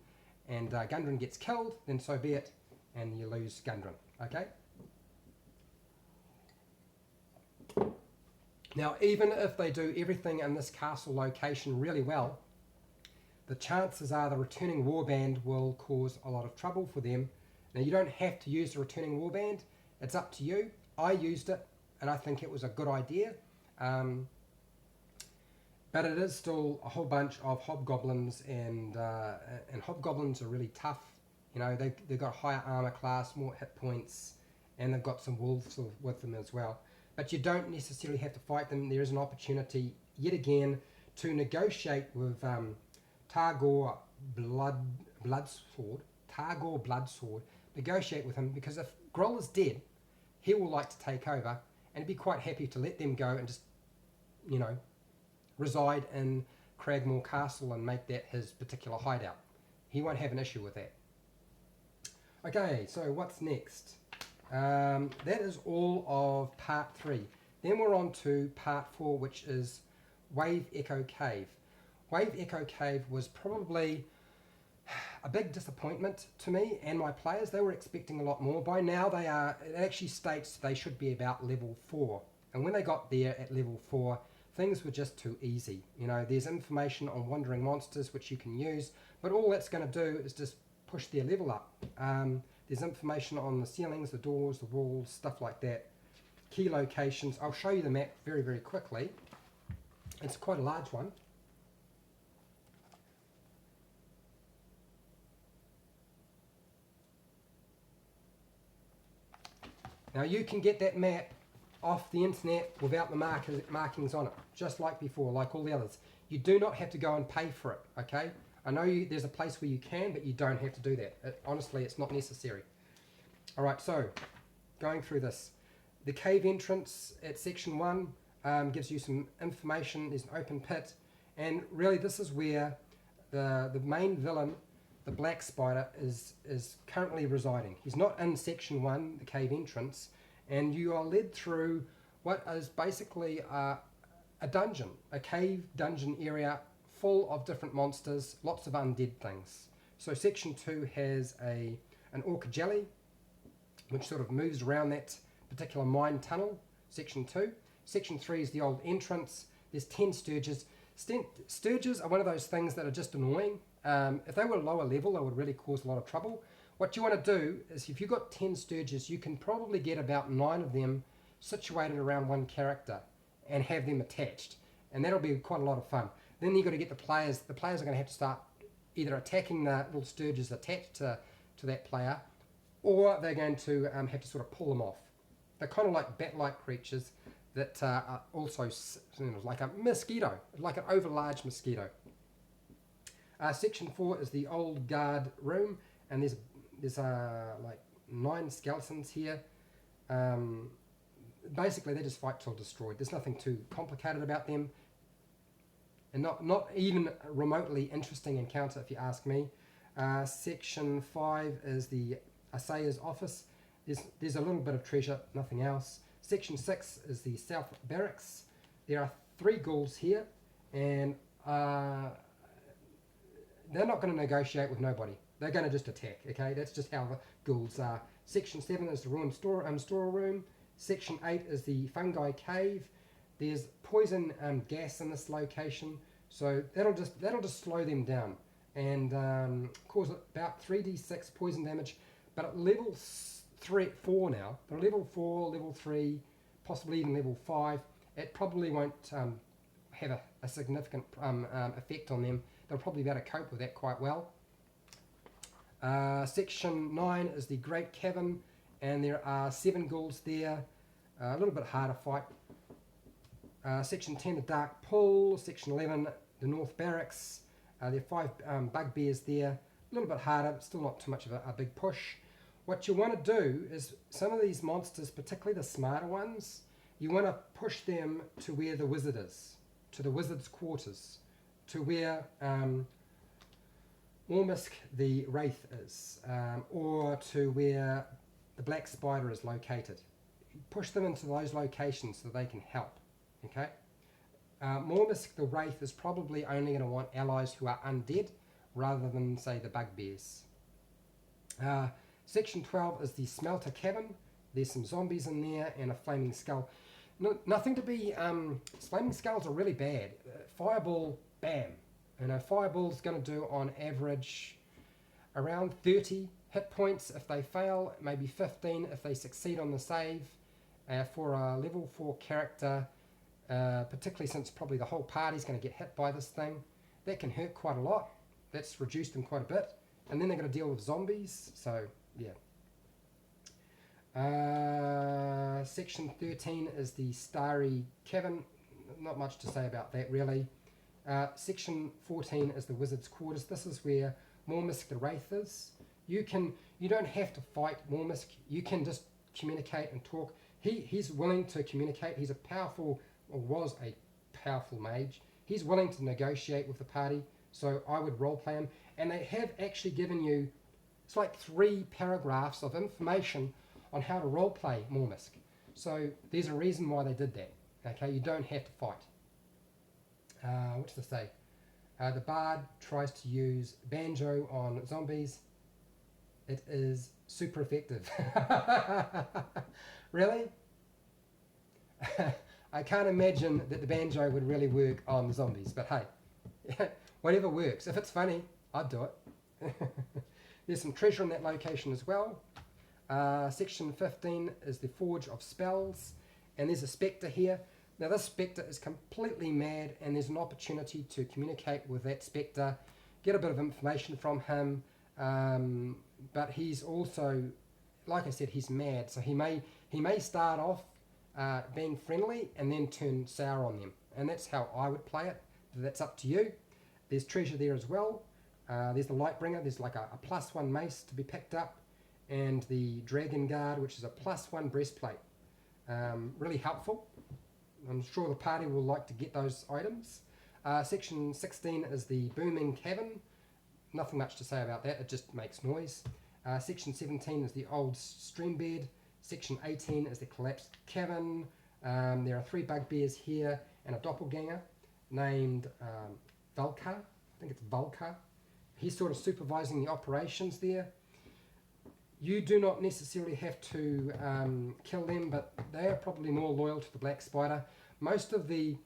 Gundren gets killed, then so be it, and you lose Gundren. Okay. Now, even if they do everything in this castle location really well, the chances are the returning warband will cause a lot of trouble for them. Now, you don't have to use the returning warband. It's up to you. I used it, and I think it was a good idea. But it is still a whole bunch of hobgoblins, and hobgoblins are really tough. You know, they've got higher armor class, more hit points, and they've got some wolves with them as well. But you don't necessarily have to fight them. There is an opportunity, yet again, to negotiate with Targor Bloodsword. Negotiate with him, because if Groll is dead, he will like to take over and be quite happy to let them go and just, you know, reside in Cragmaw Castle and make that his particular hideout. He won't have an issue with that. Okay, so what's next? That is all of part 3. Then we're on to part 4, which is Wave Echo Cave. Wave Echo Cave was probably a big disappointment to me and my players. They were expecting a lot more. By now it actually states they should be about level 4. And when they got there at level 4, things were just too easy. You know, there's information on wandering monsters which you can use, but all that's going to do is just push their level up. There's information on the ceilings, the doors, the walls, stuff like that. Key locations. I'll show you the map very, very quickly. It's quite a large one. Now you can get that map off the internet without the markings on it, just like before, like all the others. You do not have to go and pay for it, okay? I know there's a place where you can, but you don't have to do that. Honestly, it's not necessary. All right, so going through this. The cave entrance at section 1 gives you some information. There's an open pit, and really this is where the main villain, the Black Spider, is currently residing. He's not in section 1, the cave entrance, and you are led through what is basically a dungeon, a cave dungeon area full of different monsters, lots of undead things. So section 2 has an orca jelly, which sort of moves around that particular mine tunnel, section 2. Section 3 is the old entrance. There's 10 sturges. Sturges are one of those things that are just annoying. If they were lower level, they would really cause a lot of trouble. What you want to do is, if you've got 10 sturges, you can probably get about 9 of them situated around one character and have them attached. And that'll be quite a lot of fun. Then you've got to get the players. The players are going to have to start either attacking the little sturges attached to that player, or they're going to have to sort of pull them off. They're kind of like bat-like creatures that are also like a mosquito, like an overlarge mosquito. Section 4 is the old guard room, and there's like 9 skeletons here. Basically, they just fight till destroyed. There's nothing too complicated about them, and not even a remotely interesting encounter, if you ask me. Section 5 is the assayer's office. There's a little bit of treasure, nothing else. Section 6 is the south barracks. There are 3 ghouls here, and they're not going to negotiate with nobody. They're going to just attack, okay? That's just how the ghouls are. Section 7 is the ruined storeroom. Section 8 is the fungi cave. There's poison gas in this location, so that'll just slow them down and cause about 3d6 poison damage. But at level 4 now. They're level 4, level 3, possibly even level 5. It probably won't have a significant effect on them. They'll probably be able to cope with that quite well. Section 9 is the Great Cavern, and there are 7 ghouls there. A little bit harder fight. Section 10, the Dark Pool. Section 11, the North Barracks. There are 5 bugbears there. A little bit harder, but still not too much of a big push. What you want to do is, some of these monsters, particularly the smarter ones, you want to push them to where the wizard is, to the wizard's quarters, to where Mormisk the Wraith is, or to where the Black Spider is located. Push them into those locations so they can help. Okay. Mormisk the Wraith is probably only going to want allies who are undead, rather than, say, the bugbears. Section 12 is the Smelter Cavern. There's some zombies in there and a flaming skull. Nothing to be... flaming skulls are really bad. Fireball, bam. Fireball's going to do on average around 30 hit points if they fail, maybe 15 if they succeed on the save. For a level 4 character, particularly since probably the whole party's going to get hit by this thing, that can hurt quite a lot. That's reduced them quite a bit. And then they're going to deal with zombies, so yeah. Section 13 is the Starry Cavern. Not much to say about that, really. Section 14 is the Wizard's Quarters. This is where Mormisk the Wraith is. You don't have to fight Mormisk. You can just communicate and talk. He's willing to communicate. He's a powerful, or was a powerful mage. He's willing to negotiate with the party, so I would roleplay him. And they have actually given you, it's like 3 paragraphs of information on how to roleplay Mormisk. So there's a reason why they did that. Okay, you don't have to fight. What's to say? The Bard tries to use Banjo on zombies. It is super effective. Really? I can't imagine that the Banjo would really work on zombies, but hey, whatever works. If it's funny, I'd do it. There's some treasure in that location as well. Section 15 is the Forge of Spells, and there's a Spectre here. Now this Spectre is completely mad, and there's an opportunity to communicate with that Spectre, get a bit of information from him, but he's also, like I said, he's mad, so he may start off being friendly and then turn sour on them, and that's how I would play it. That's up to you. There's treasure there as well. There's the Lightbringer. There's like a +1 mace to be picked up, and the Dragon Guard, which is a +1 breastplate. Really helpful. I'm sure the party will like to get those items. Section 16 is the Booming Cavern. Nothing much to say about that, it just makes noise. Section 17 is the Old Streambed. Section 18 is the Collapsed Cavern. There are 3 bugbears here and a doppelganger named Vulkar. I think it's Vulkar. He's sort of supervising the operations there. You do not necessarily have to kill them, but they are probably more loyal to the Black Spider. Most of the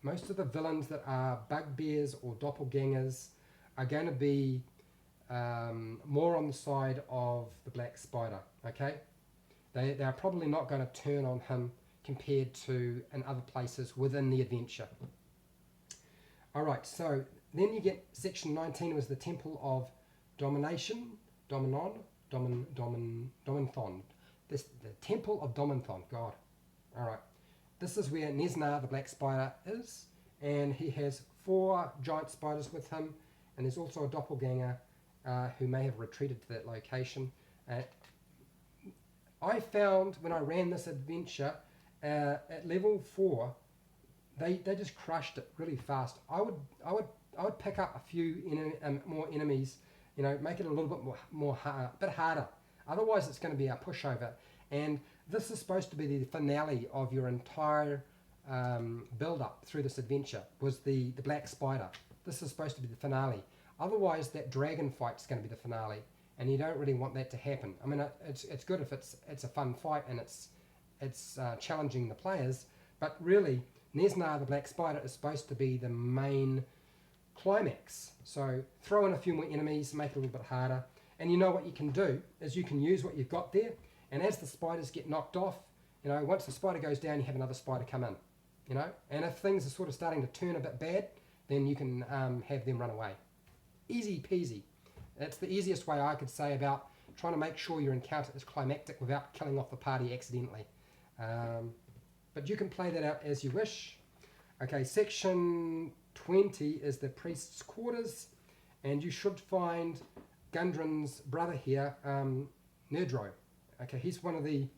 villains that are bugbears or doppelgangers are going to be more on the side of the Black Spider. Okay, they are probably not going to turn on him compared to in other places within the adventure. All right, so then you get section 19 was the Temple of Domination, Dominthon. The Temple of Dominthon, God. Alright. This is where Nesnar the Black Spider is, and he has 4 giant spiders with him, and there's also a doppelganger who may have retreated to that location. I found when I ran this adventure at level 4, they just crushed it really fast. I would pick up a few more enemies. You know, make it a little bit a bit harder. Otherwise, it's going to be a pushover. And this is supposed to be the finale of your entire build-up through this adventure. Was the Black Spider. This is supposed to be the finale. Otherwise, that dragon fight is going to be the finale, and you don't really want that to happen. I mean, it's good if it's a fun fight and it's challenging the players. But really, Nesnar the Black Spider is supposed to be the main climax. So throw in a few more enemies, make it a little bit harder, and you know what you can do is you can use what you've got there And as the spiders get knocked off, you know, once the spider goes down, you have another spider come in, you know. And if things are sort of starting to turn a bit bad, then you can have them run away. Easy peasy. That's the easiest way I could say about trying to make sure your encounter is climactic without killing off the party accidentally. But you can play that out as you wish. Okay, section 20 is the priest's quarters, and you should find Gundren's brother here, Nerdro. Okay, he's lying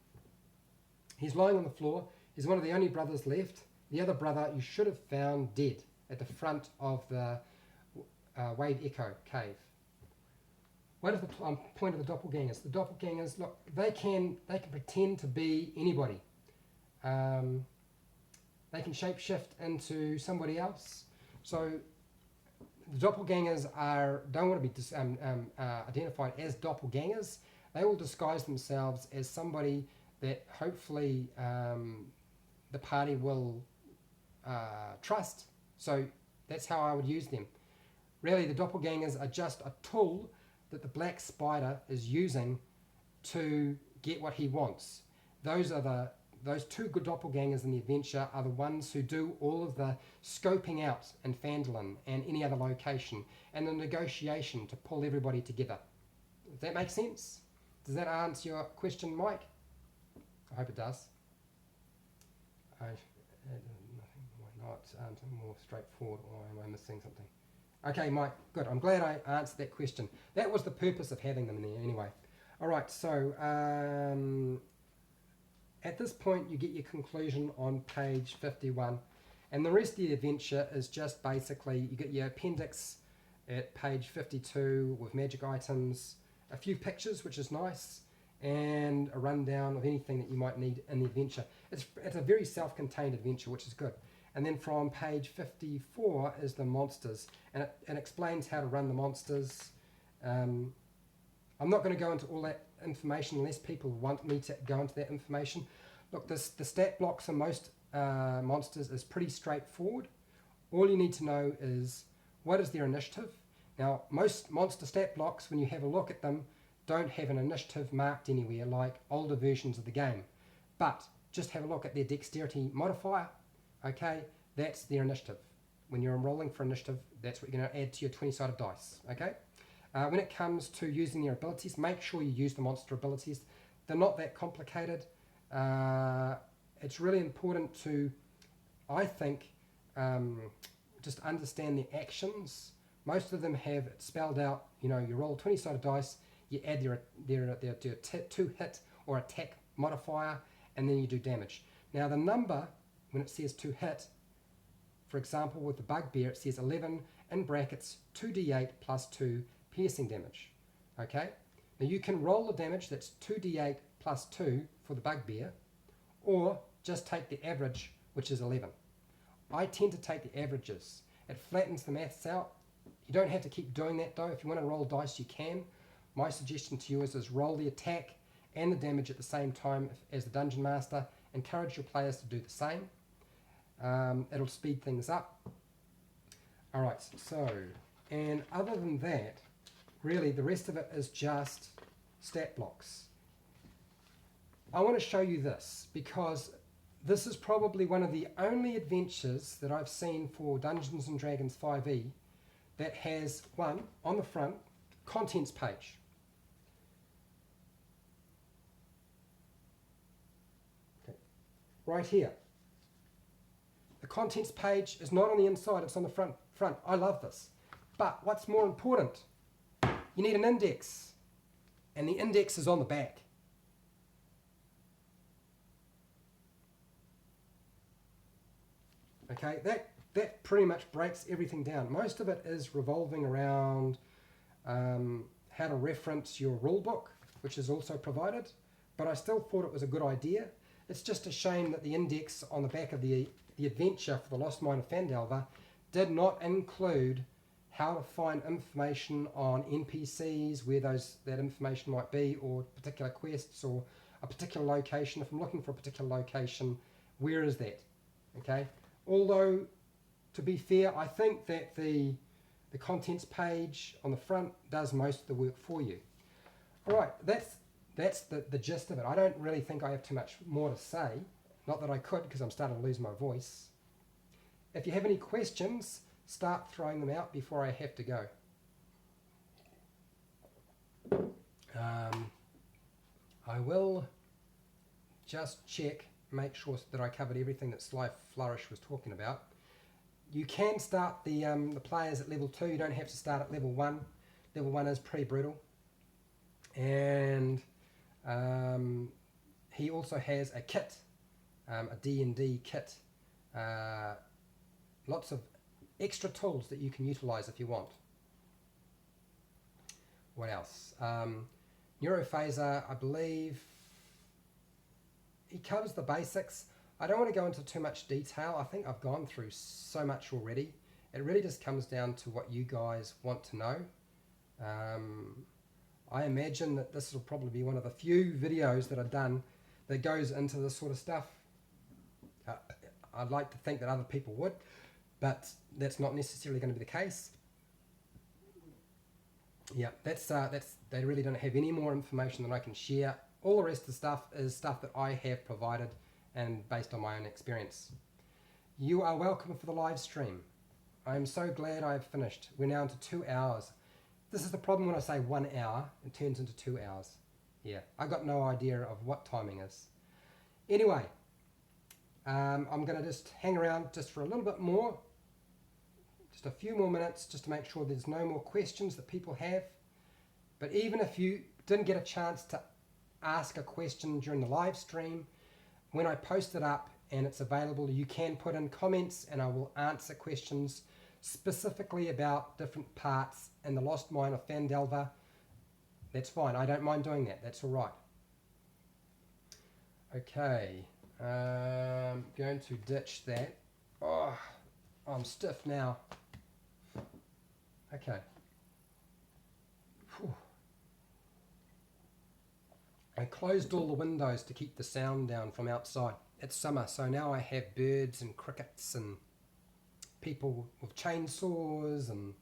on the floor. He's one of the only brothers left. The other brother you should have found dead at the front of the Wave Echo cave. What is the point of the doppelgangers? The doppelgangers, look, they can pretend to be anybody. They can shapeshift into somebody else. So the doppelgangers don't want to be identified as doppelgangers. They will disguise themselves as somebody that hopefully the party will trust. So that's how I would use them. Really, the doppelgangers are just a tool that the black spider is using to get what he wants. Those two good doppelgangers in the adventure are the ones who do all of the scoping out in Phandalin and any other location, and the negotiation to pull everybody together. Does that make sense? Does that answer your question, Mike? I hope it does. Why not? Something more straightforward, or am I missing something? Okay, Mike, good. I'm glad I answered that question. That was the purpose of having them in there anyway. All right, so at this point you get your conclusion on page 51, and the rest of the adventure is just basically you get your appendix at page 52 with magic items, a few pictures, which is nice, and a rundown of anything that you might need in the adventure. It's a very self-contained adventure, which is good. And then from page 54 is the monsters, and it explains how to run the monsters. I'm not going to go into all that information unless people want me to go into that information. Look, the stat blocks on most monsters is pretty straightforward. All you need to know is what is their initiative. Now, most monster stat blocks, when you have a look at them, don't have an initiative marked anywhere like older versions of the game. But just have a look at their dexterity modifier. Okay, that's their initiative. When you're rolling for initiative, that's what you're going to add to your 20-sided dice. Okay. When it comes to using your abilities, make sure you use the monster abilities. They're not that complicated. It's really important to, I think, just understand the actions. Most of them have it spelled out. You know, you roll 20-sided dice, you add their 2-hit or attack modifier, and then you do damage. Now the number, when it says 2-hit, for example with the bugbear, it says 11 in brackets 2d8 plus 2 piercing damage. Okay, now you can roll the damage that's 2d8 plus 2 for the bugbear, or just take the average, which is 11. I tend to take the averages. It flattens the maths out. You don't have to keep doing that though. If you want to roll dice, you can. My suggestion to you is roll the attack and the damage at the same time as the Dungeon Master. Encourage your players to do the same. It'll speed things up. Alright, so, and other than that, really the rest of it is just stat blocks. I want to show you this because this is probably one of the only adventures that I've seen for Dungeons & Dragons 5e that has, one, on the front, contents page. Okay. Right here. The contents page is not on the inside, it's on the front. I love this. But what's more important, you need an index. And the index is on the back. Okay, that pretty much breaks everything down. Most of it is revolving around how to reference your rulebook, which is also provided, but I still thought it was a good idea. It's just a shame that the index on the back of the adventure for the Lost Mine of Phandelver did not include how to find information on NPCs, where that information might be, or particular quests, or a particular location. If I'm looking for a particular location, where is that? Okay. Although, to be fair, I think that the contents page on the front does most of the work for you. All right, that's the gist of it. I don't really think I have too much more to say. Not that I could, because I'm starting to lose my voice. If you have any questions, start throwing them out before I have to go. I will just check, make sure that I covered everything that Sly Flourish was talking about. You can start the players at level 2. You don't have to start at level 1. Level 1 is pretty brutal. And he also has a kit, a D&D kit. Lots of extra tools that you can utilize if you want. What else? Neurophaser, I believe he covers the basics. I don't want to go into too much detail. I think I've gone through so much already. It really just comes down to what you guys want to know. I imagine that this will probably be one of the few videos that I've done that goes into this sort of stuff. I'd like to think that other people would, but that's not necessarily going to be the case. Yeah, they really don't have any more information than I can share. All the rest of the stuff is stuff that I have provided and based on my own experience. You are welcome for the live stream. I'm so glad I've finished. We're now into 2 hours. This is the problem when I say 1 hour, it turns into 2 hours. Yeah, I got no idea of what timing is. Anyway, I'm going to just hang around just for a little bit more. Just a few more minutes just to make sure there's no more questions that people have. But even if you didn't get a chance to ask a question during the live stream, when I post it up and it's available, you can put in comments and I will answer questions specifically about different parts in the Lost Mine of Phandelver. That's fine. I don't mind doing that. That's all right. Okay. Going to ditch that. Oh, I'm stiff now. Okay. Whew. I closed all the windows to keep the sound down from outside. It's summer, so now I have birds and crickets and people with chainsaws and...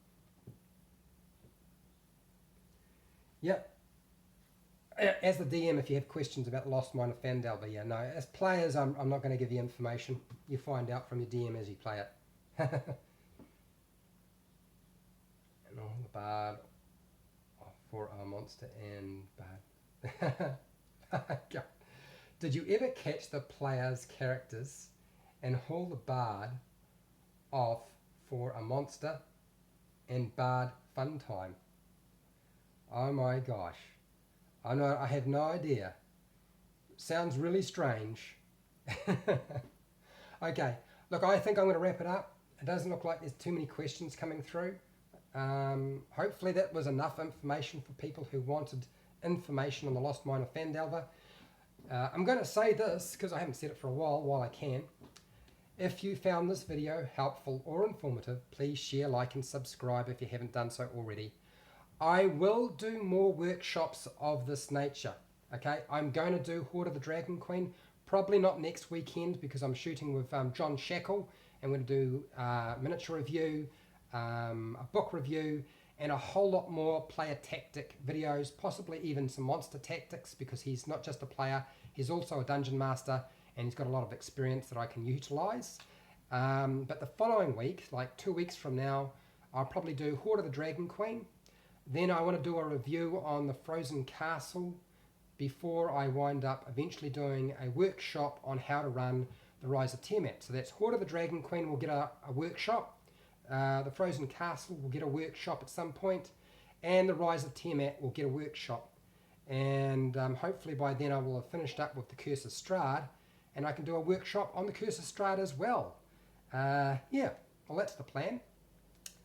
Yep. As the DM, if you have questions about the Lost Mine of Phandelver, yeah, no, as players, I'm not going to give you information. You find out from your DM as you play it. And all the bard for a monster and bard. Did you ever catch the player's characters and haul the bard off for a monster and bard fun time? Oh my gosh. I have no idea. Sounds really strange. Okay, look, I think I'm going to wrap it up. It doesn't look like there's too many questions coming through. Hopefully that was enough information for people who wanted information on the Lost Mine of Phandelver. I'm going to say this because I haven't said it for a while I can. If you found this video helpful or informative, please share, like and subscribe if you haven't done so already. I will do more workshops of this nature. Okay, I'm going to do Horde of the Dragon Queen, probably not next weekend because I'm shooting with John Shackle, and we're going to do miniature review, a book review, and a whole lot more player tactic videos, possibly even some monster tactics, because he's not just a player, he's also a dungeon master, and he's got a lot of experience that I can utilize. But the following week, like 2 weeks from now, I'll probably do Horde of the Dragon Queen. Then I want to do a review on the Frozen Castle before I wind up eventually doing a workshop on how to run the Rise of Tiamat. So that's Horde of the Dragon Queen will get a workshop. The Frozen Castle will get a workshop at some point, and the Rise of Tiamat will get a workshop. And hopefully by then I will have finished up with the Curse of Strahd, and I can do a workshop on the Curse of Strahd as well. Yeah, well that's the plan.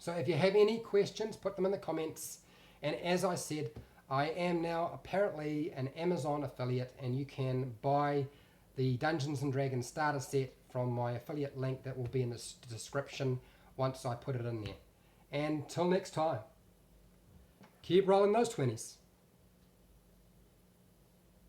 So if you have any questions, put them in the comments. And as I said, I am now apparently an Amazon affiliate, and you can buy the Dungeons & Dragons starter set from my affiliate link that will be in the description once I put it in there. And till next time, keep rolling those 20s.